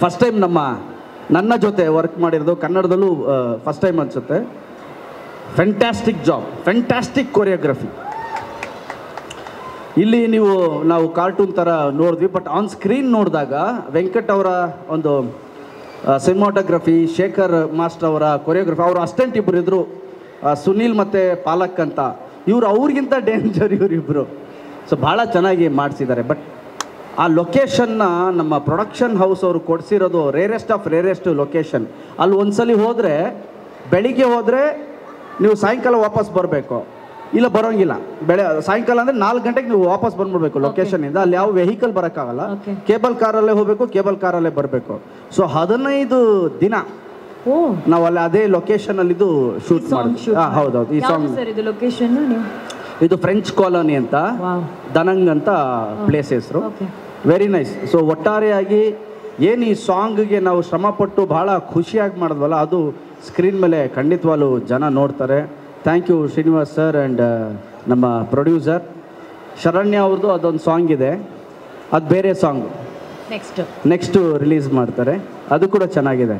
first time ನನ್ನ ಜೊತೆ ವರ್ಕ್ ಮಾಡಿರೋದು, ಕನ್ನಡದಲ್ಲೂ ಫಸ್ಟ್ ಟೈಮ್ ಅನಿಸುತ್ತೆ. Fantastic job, fantastic choreography. ಇಲ್ಲಿ ನಾವು ಕಾರ್ಟೂನ್ ಥರ ನೋಡಿದ್ವಿ, ಬಟ್ ಆನ್ ಸ್ಕ್ರೀನ್ ನೋಡಿದಾಗ ವೆಂಕಟ್ ಅವರ ಒಂದು ಸಿನಿಮಾಟೋಗ್ರಫಿ, ಶೇಖರ್ ಮಾಸ್ಟರ್ ಅವರ ಕೊರಿಯೋಗ್ರಫಿ, ಅವರು ಅಸಿಸ್ಟೆಂಟ್ ಇಬ್ಬರು ಇದ್ದರು, ಸುನೀಲ್ ಮತ್ತು ಪಾಲಕ್ ಅಂತ. ಅವ್ರಿಗಿಂತ ಡೇಂಜರ್ ಇವರಿಬ್ಬರು. ಸೊ ಭಾಳ ಚೆನ್ನಾಗಿ ಮಾಡಿಸಿದ್ದಾರೆ. ಬಟ್ ಆ ಲೊಕೇಶನ್ನ ನಮ್ಮ ಪ್ರೊಡಕ್ಷನ್ ಹೌಸ್ ಅವರು ಕೊಡಿಸಿರೋದು ರೇರೆಸ್ಟ್ ಆಫ್ ರೇರೆಸ್ಟ್ ಲೊಕೇಶನ್. ಅಲ್ಲಿ ಒಂದ್ಸಲಿ ಹೋದರೆ, ಬೆಳಿಗ್ಗೆ ಹೋದರೆ ನೀವು ಸಾಯಂಕಾಲ ವಾಪಸ್ ಬರಬೇಕು, ಇಲ್ಲ ಬರೋಂಗಿಲ್ಲ. ಸಾಯಂಕಾಲ ಅಂದರೆ 4 ಗಂಟೆಗೆ ನೀವು ವಾಪಸ್ ಬಂದ್ಬಿಡ್ಬೇಕು ಲೊಕೇಶನಿಂದ. ಅಲ್ಲಿ ಯಾವ ವೆಹಿಕಲ್ ಬರೋಕ್ಕಾಗಲ್ಲ, ಕೇಬಲ್ ಕಾರಲ್ಲೇ ಹೋಗಬೇಕು, ಕೇಬಲ್ ಕಾರಲ್ಲೇ ಬರಬೇಕು. ಸೊ 15 ದಿನ ನಾವು ಅಲ್ಲಿ ಅದೇ ಲೊಕೇಶನಲ್ಲಿದ್ದು ಶೂಟ್ ಮಾಡಿದ್ವಿ. ಹೌದೌದು. ಈ ಸಾಂಗ್ ಲೊಕೇಶನ್ ಇದು ಫ್ರೆಂಚ್ ಕಾಲೋನಿ ಅಂತ, ದನಂಗ್ ಅಂತ ಪ್ಲೇಸ್ ಹೆಸರು. Very nice. ಸೊ ಒಟ್ಟಾರೆಯಾಗಿ ಏನು ಈ ಸಾಂಗ್ಗೆ ನಾವು ಶ್ರಮಪಟ್ಟು ಭಾಳ ಖುಷಿಯಾಗಿ ಮಾಡಿದ್ವಲ್ಲ, ಅದು ಸ್ಕ್ರೀನ್ ಮೇಲೆ ಖಂಡಿತವಾಗ್ಲೂ ಜನ ನೋಡ್ತಾರೆ. Thank you Srinivas sir and ನಮ್ಮ ಪ್ರೊಡ್ಯೂಸರ್ ಶರಣ್ಯ ಅವ್ರದ್ದು ಅದೊಂದು ಸಾಂಗ್ ಇದೆ, ಅದು ಬೇರೆ ಸಾಂಗು ನೆಕ್ಸ್ಟು ರಿಲೀಸ್ ಮಾಡ್ತಾರೆ, ಅದು ಕೂಡ ಚೆನ್ನಾಗಿದೆ.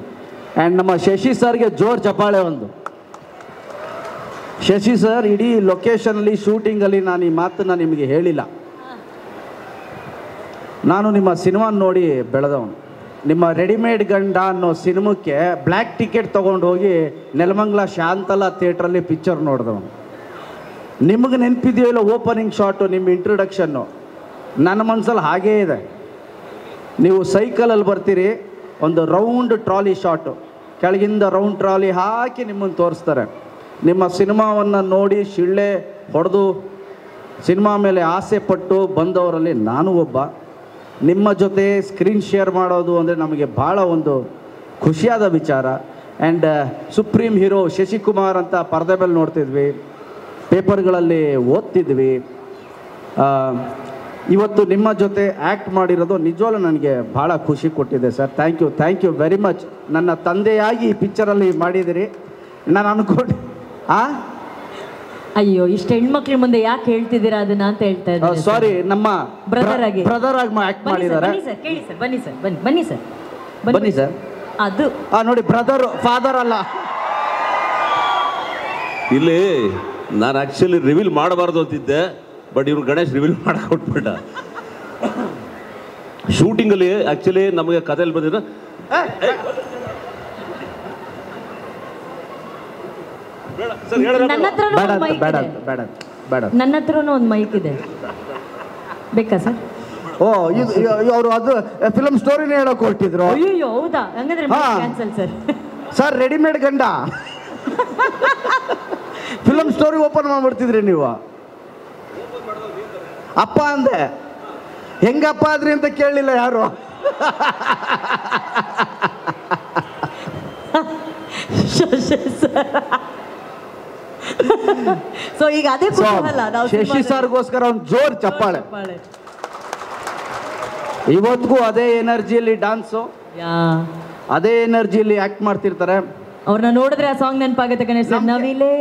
ಆ್ಯಂಡ್ ನಮ್ಮ ಶಶಿ ಸರ್ಗೆ ಜೋರ್ ಚಪ್ಪಾಳೆ ಒಂದು. ಶಶಿ ಸರ್ ಇಡೀ ಲೊಕೇಶನಲ್ಲಿ ಶೂಟಿಂಗಲ್ಲಿ ನಾನು ಈ ಮಾತನ್ನು ನಿಮಗೆ ಹೇಳಿಲ್ಲ. ನಾನು ನಿಮ್ಮ ಸಿನಿಮಾ ನೋಡಿ ಬೆಳೆದವನು. ನಿಮ್ಮ ರೆಡಿಮೇಡ್ ಗಂಡ ಅನ್ನೋ ಸಿನಿಮಾಕ್ಕೆ ಬ್ಲ್ಯಾಕ್ ಟಿಕೆಟ್ ತೊಗೊಂಡು ಹೋಗಿ ನೆಲಮಂಗಲ ಶಾಂತಲಾ ಥಿಯೇಟ್ರಲ್ಲಿ ಪಿಕ್ಚರ್ ನೋಡಿದವನು. ನಿಮಗೆ ನೆನಪಿದೆಯೋ ಇಲ್ಲ ಓಪನಿಂಗ್ ಶಾಟು, ನಿಮ್ಮ ಇಂಟ್ರೊಡಕ್ಷನ್ನು ನನ್ನ ಮನಸ್ಸಲ್ಲಿ ಹಾಗೇ ಇದೆ. ನೀವು ಸೈಕಲಲ್ಲಿ ಬರ್ತೀರಿ, ಒಂದು ರೌಂಡ್ ಟ್ರಾಲಿ ಶಾಟು, ಕೆಳಗಿಂದ ರೌಂಡ್ ಟ್ರಾಲಿ ಹಾಕಿ ನಿಮ್ಮನ್ನು ತೋರಿಸ್ತಾರೆ. ನಿಮ್ಮ ಸಿನಿಮಾವನ್ನು ನೋಡಿ ಶಿಳ್ಳೆ ಹೊಡೆದು ಸಿನಿಮಾ ಮೇಲೆ ಆಸೆ ಪಟ್ಟು ಬಂದವರಲ್ಲಿ ನಾನು ಒಬ್ಬ. ನಿಮ್ಮ ಜೊತೆ ಸ್ಕ್ರೀನ್ ಶೇರ್ ಮಾಡೋದು ಅಂದರೆ ನಮಗೆ ಭಾಳ ಒಂದು ಖುಷಿಯಾದ ವಿಚಾರ. ಆ್ಯಂಡ್ ಸುಪ್ರೀಂ ಹೀರೋ ಶಶಿಕುಮಾರ್ ಅಂತ ಪರದೆ ಮೇಲೆ ನೋಡ್ತಿದ್ವಿ, ಪೇಪರ್ಗಳಲ್ಲಿ ಓದ್ತಿದ್ವಿ. ಇವತ್ತು ನಿಮ್ಮ ಜೊತೆ ಆ್ಯಕ್ಟ್ ಮಾಡಿರೋದು ನಿಜವಾಗ್ಲೂ ನನಗೆ ಭಾಳ ಖುಷಿ ಕೊಟ್ಟಿದೆ sir. Thank you very much. ನನ್ನ ತಂದೆಯಾಗಿ ಈ ಪಿಕ್ಚರಲ್ಲಿ ಮಾಡಿದಿರಿ. ನಾನು ಅನ್ಕೊಂಡು ಅಯ್ಯೋ ಇಷ್ಟು ಹೆಣ್ಮಕ್ಳ ಮುಂದೆ ಯಾಕೆ ಹೇಳ್ತಿದ್ದೀರಾ ಅದನ್ನ ಅಂತ ಹೇಳ್ತಾ ಇದ್ದಾರೆ. ಸಾರಿ, ನಮ್ಮ ಬ್ರದರ್ ಆಗಿ ಆ್ಯಕ್ಟ್ ಮಾಡಿದ್ದಾರೆ. ಬನ್ನಿ ಸರ್. ಅದು ನೋಡಿ, ಬ್ರದರ್ ಫಾದರ್ ಅಲ್ಲ. ಇಲ್ಲಿ ನಾನು ಆ್ಯಕ್ಚುಲಿ ರಿವೀಲ್ ಮಾಡಬಾರ್ದು ಅಂತಿದ್ದೆ, ಬಟ್ ಇವ್ರು ಗಣೇಶ್ ರಿವೀಲ್ ಮಾಡಕ್ಕೆ ಕೊಟ್ಬಿಟ್ಟ. ಶೂಟಿಂಗಲ್ಲಿ ಆ್ಯಕ್ಚುಲಿ ನಮಗೆ ಕಥೆಯಲ್ಲಿ ಬಂದಿರೋ ನನ್ನ ಹತ್ರನೂ ಬೇಡ ಒಂದು ಅಂತ ಮೈಕ್ ಬೇಡ ಇದೆ. ಅಂತ ಬೇಡ ಬೇಡ. ನನ್ನ ಹತ್ರನೂ ಒಂದು ಮೈಕ್ ಇದೆ, ಬೇಕಾ ಸರ್? ಓ ಇದು ಅವರು ಅದು ಫಿಲಮ್ ಸ್ಟೋರಿನೇ ಹೇಳೋಕೆ ಹೊರಟಿದ್ರು. ಅಯ್ಯೋ ಹೌದಾ? ಹಂಗಂದ್ರೆ ಕ್ಯಾನ್ಸಲ್ ಸರ್. ಸರ್ ರೆಡಿಮೇಡ್ ಗಂಡ ಫಿಲಮ್ ಸ್ಟೋರಿ ಓಪನ್ ಮಾಡ್ಬಿಡ್ತಿದ್ರಿ ನೀವು. ಅಪ್ಪ ಅಂದೆ, ಹೆಂಗಪ್ಪ ಆದ್ರಿ ಅಂತ ಕೇಳಲಿಲ್ಲ ಯಾರು. ಸೊ ಈಗ ಅದೇ ಕುತೂಹಲ ನಾವು ಶಶಿ ಸರ್ಗೋಸ್ಕರ ಒಂದು ಜೋರ್ ಚಪ್ಪಾಳೆ. ಇವತ್ತಿಗೂ ಅದೇ ಎನರ್ಜಿಯಲ್ಲಿ ಡಾನ್ಸು, ಅದೇ ಎನರ್ಜಿಯಲ್ಲಿ ಆಕ್ಟ್ ಮಾಡ್ತಿರ್ತಾರೆ. ಅವ್ರನ್ನ ನೋಡಿದ್ರೆ ಆ ಸಾಂಗ್ ನೆನಪಾಗುತ್ತೆ ಗಣೇಶ್ ಸರ್. ನವಿಲೇ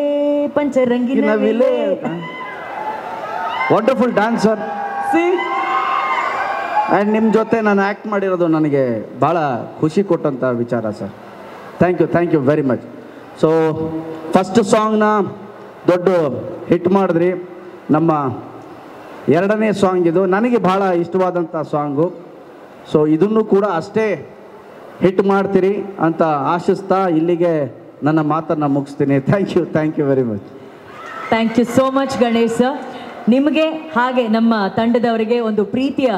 ಪಂಚರಂಗಿ ನವಿಲೇ, ವಂಡರ್ಫುಲ್ ಡ್ಯಾನ್ಸರ್. ಆ್ಯಂಡ್ ನಿಮ್ಮ ಜೊತೆ ನಾನು ಆ್ಯಕ್ಟ್ ಮಾಡಿರೋದು ನನಗೆ ಭಾಳ ಖುಷಿ ಕೊಟ್ಟಂಥ ವಿಚಾರ sir. Thank you very much. So first ಸಾಂಗ್ನ ದೊಡ್ಡ ಹಿಟ್ ಮಾಡಿದ್ರಿ. ನಮ್ಮ ಎರಡನೇ ಸಾಂಗ್ ಇದು ನನಗೆ ಭಾಳ ಇಷ್ಟವಾದಂಥ ಸಾಂಗು. ಸೊ ಇದನ್ನು ಕೂಡ ಅಷ್ಟೇ ಹಿಟ್ ಮಾಡ್ತೀರಿ ಅಂತ ಆಶಿಸ್ತಾ ಇಲ್ಲಿಗೆ ನನ್ನ ಮಾತನ್ನು ಮುಗಿಸ್ತೀನಿ. Thank you very much. Thank you so much Ganesh sir. ನಿಮಗೆ ಹಾಗೆ ನಮ್ಮ ತಂಡದವರಿಗೆ ಒಂದು ಪ್ರೀತಿಯ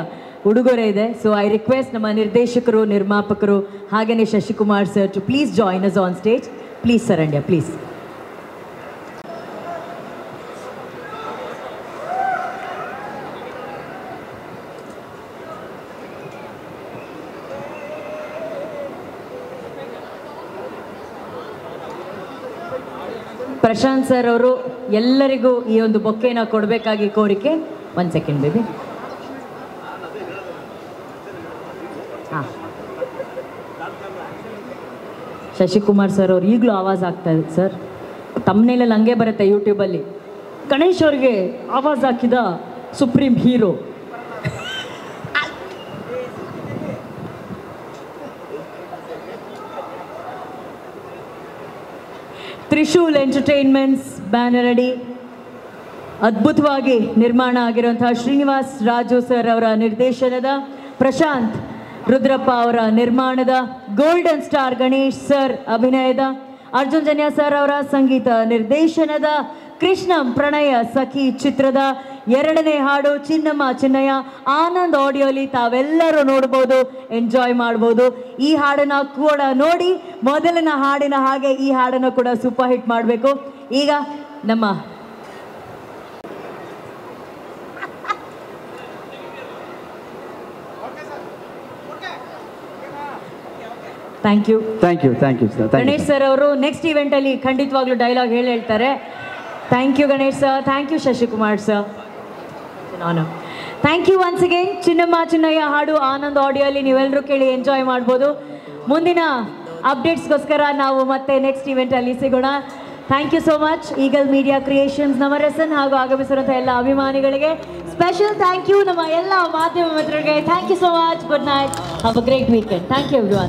ಉಡುಗೊರೆ ಇದೆ. ಸೊ ಐ ರಿಕ್ವೆಸ್ಟ್ ನಮ್ಮ ನಿರ್ದೇಶಕರು, ನಿರ್ಮಾಪಕರು ಹಾಗೆಯೇ Shashikumar sir to please join us on stage. Please ಸರಂಡ್ಯ, ಪ್ಲೀಸ್. ಪ್ರಶಾಂತ್ ಸರ್ ಅವರು ಎಲ್ಲರಿಗೂ ಈ ಒಂದು ಬೊಕ್ಕೆನ ಕೊಡಬೇಕಾಗಿ ಕೋರಿಕೆ. 1 ಸೆಕೆಂಡ್ ಬೇಬಿ. ಹಾಂ, ಶಶಿಕುಮಾರ್ ಸರ್ ಅವ್ರು ಈಗಲೂ ಆವಾಜ್ ಆಗ್ತಾ ಇದೆ ಸರ್. ತಮ್ಮನೇಲಲ್ಲಿ ಹಂಗೆ ಬರುತ್ತೆ ಯೂಟ್ಯೂಬಲ್ಲಿ, ಗಣೇಶ್ ಅವ್ರಿಗೆ ಆವಾಜ್ ಹಾಕಿದ supreme hero. Trishul entertainments banner ಅಡಿ ಅದ್ಭುತವಾಗಿ ನಿರ್ಮಾಣ ಆಗಿರುವಂತಹ ಶ್ರೀನಿವಾಸ್ ರಾಜು ಸರ್ ಅವರ ನಿರ್ದೇಶನದ, ಪ್ರಶಾಂತ್ ರುದ್ರಪ್ಪ ಅವರ ನಿರ್ಮಾಣದ, ಗೋಲ್ಡನ್ ಸ್ಟಾರ್ ಗಣೇಶ್ ಸರ್ ಅಭಿನಯದ, ಅರ್ಜುನ್ ಜನ್ಯ ಸರ್ ಅವರ ಸಂಗೀತ ನಿರ್ದೇಶನದ ಕೃಷ್ಣಂ ಪ್ರಣಯ ಸಖಿ ಚಿತ್ರದ ಎರಡನೇ ಹಾಡು ಚಿನ್ನಮ್ಮ ಚಿನ್ನಯ್ಯ ಆನಂದ್ ಆಡಿಯೋಲಿ ತಾವೆಲ್ಲರೂ ನೋಡ್ಬೋದು, ಎಂಜಾಯ್ ಮಾಡ್ಬೋದು. ಈ ಹಾಡನ್ನು ಕೂಡ ನೋಡಿ ಮೊದಲಿನ ಹಾಡಿನ ಹಾಗೆ ಈ ಹಾಡನ್ನು ಕೂಡ ಸೂಪರ್ ಹಿಟ್ ಮಾಡಬೇಕು. ಈಗ ನಮ್ಮ ಥ್ಯಾಂಕ್ ಯು ಗಣೇಶ್ ಸರ್ ಅವರು ನೆಕ್ಸ್ಟ್ ಇವೆಂಟಲ್ಲಿ ಖಂಡಿತವಾಗ್ಲೂ ಡೈಲಾಗ್ ಹೇಳ್ತಾರೆ. Thank you Ganesh sir, thank you Shashikumar sir. ನಾನು thank you once again. Chinnamma Chinnayya ಹಾಡು ಆನಂದ್ ಆಡಿಯೋಲಿ ನೀವೆಲ್ಲರೂ ಕೇಳಿ ಎಂಜಾಯ್ ಮಾಡ್ಬೋದು. ಮುಂದಿನ ಅಪ್ಡೇಟ್ಸ್ಗೋಸ್ಕರ ನಾವು ಮತ್ತೆ ನೆಕ್ಸ್ಟ್ ಇವೆಂಟಲ್ಲಿ ಸಿಗೋಣ. Thank you so much. Eagle media creations Navarasan ಹಾಗೂ ಆಗಮಿಸಿರುವಂಥ ಎಲ್ಲ ಅಭಿಮಾನಿಗಳಿಗೆ ಸ್ಪೆಷಲ್ ಥ್ಯಾಂಕ್ ಯು. ನಮ್ಮ ಎಲ್ಲ ಮಾಧ್ಯಮ ಮಿತ್ರರಿಗೆ thank you so much. Good night, have a great weekend. Thank you everyone.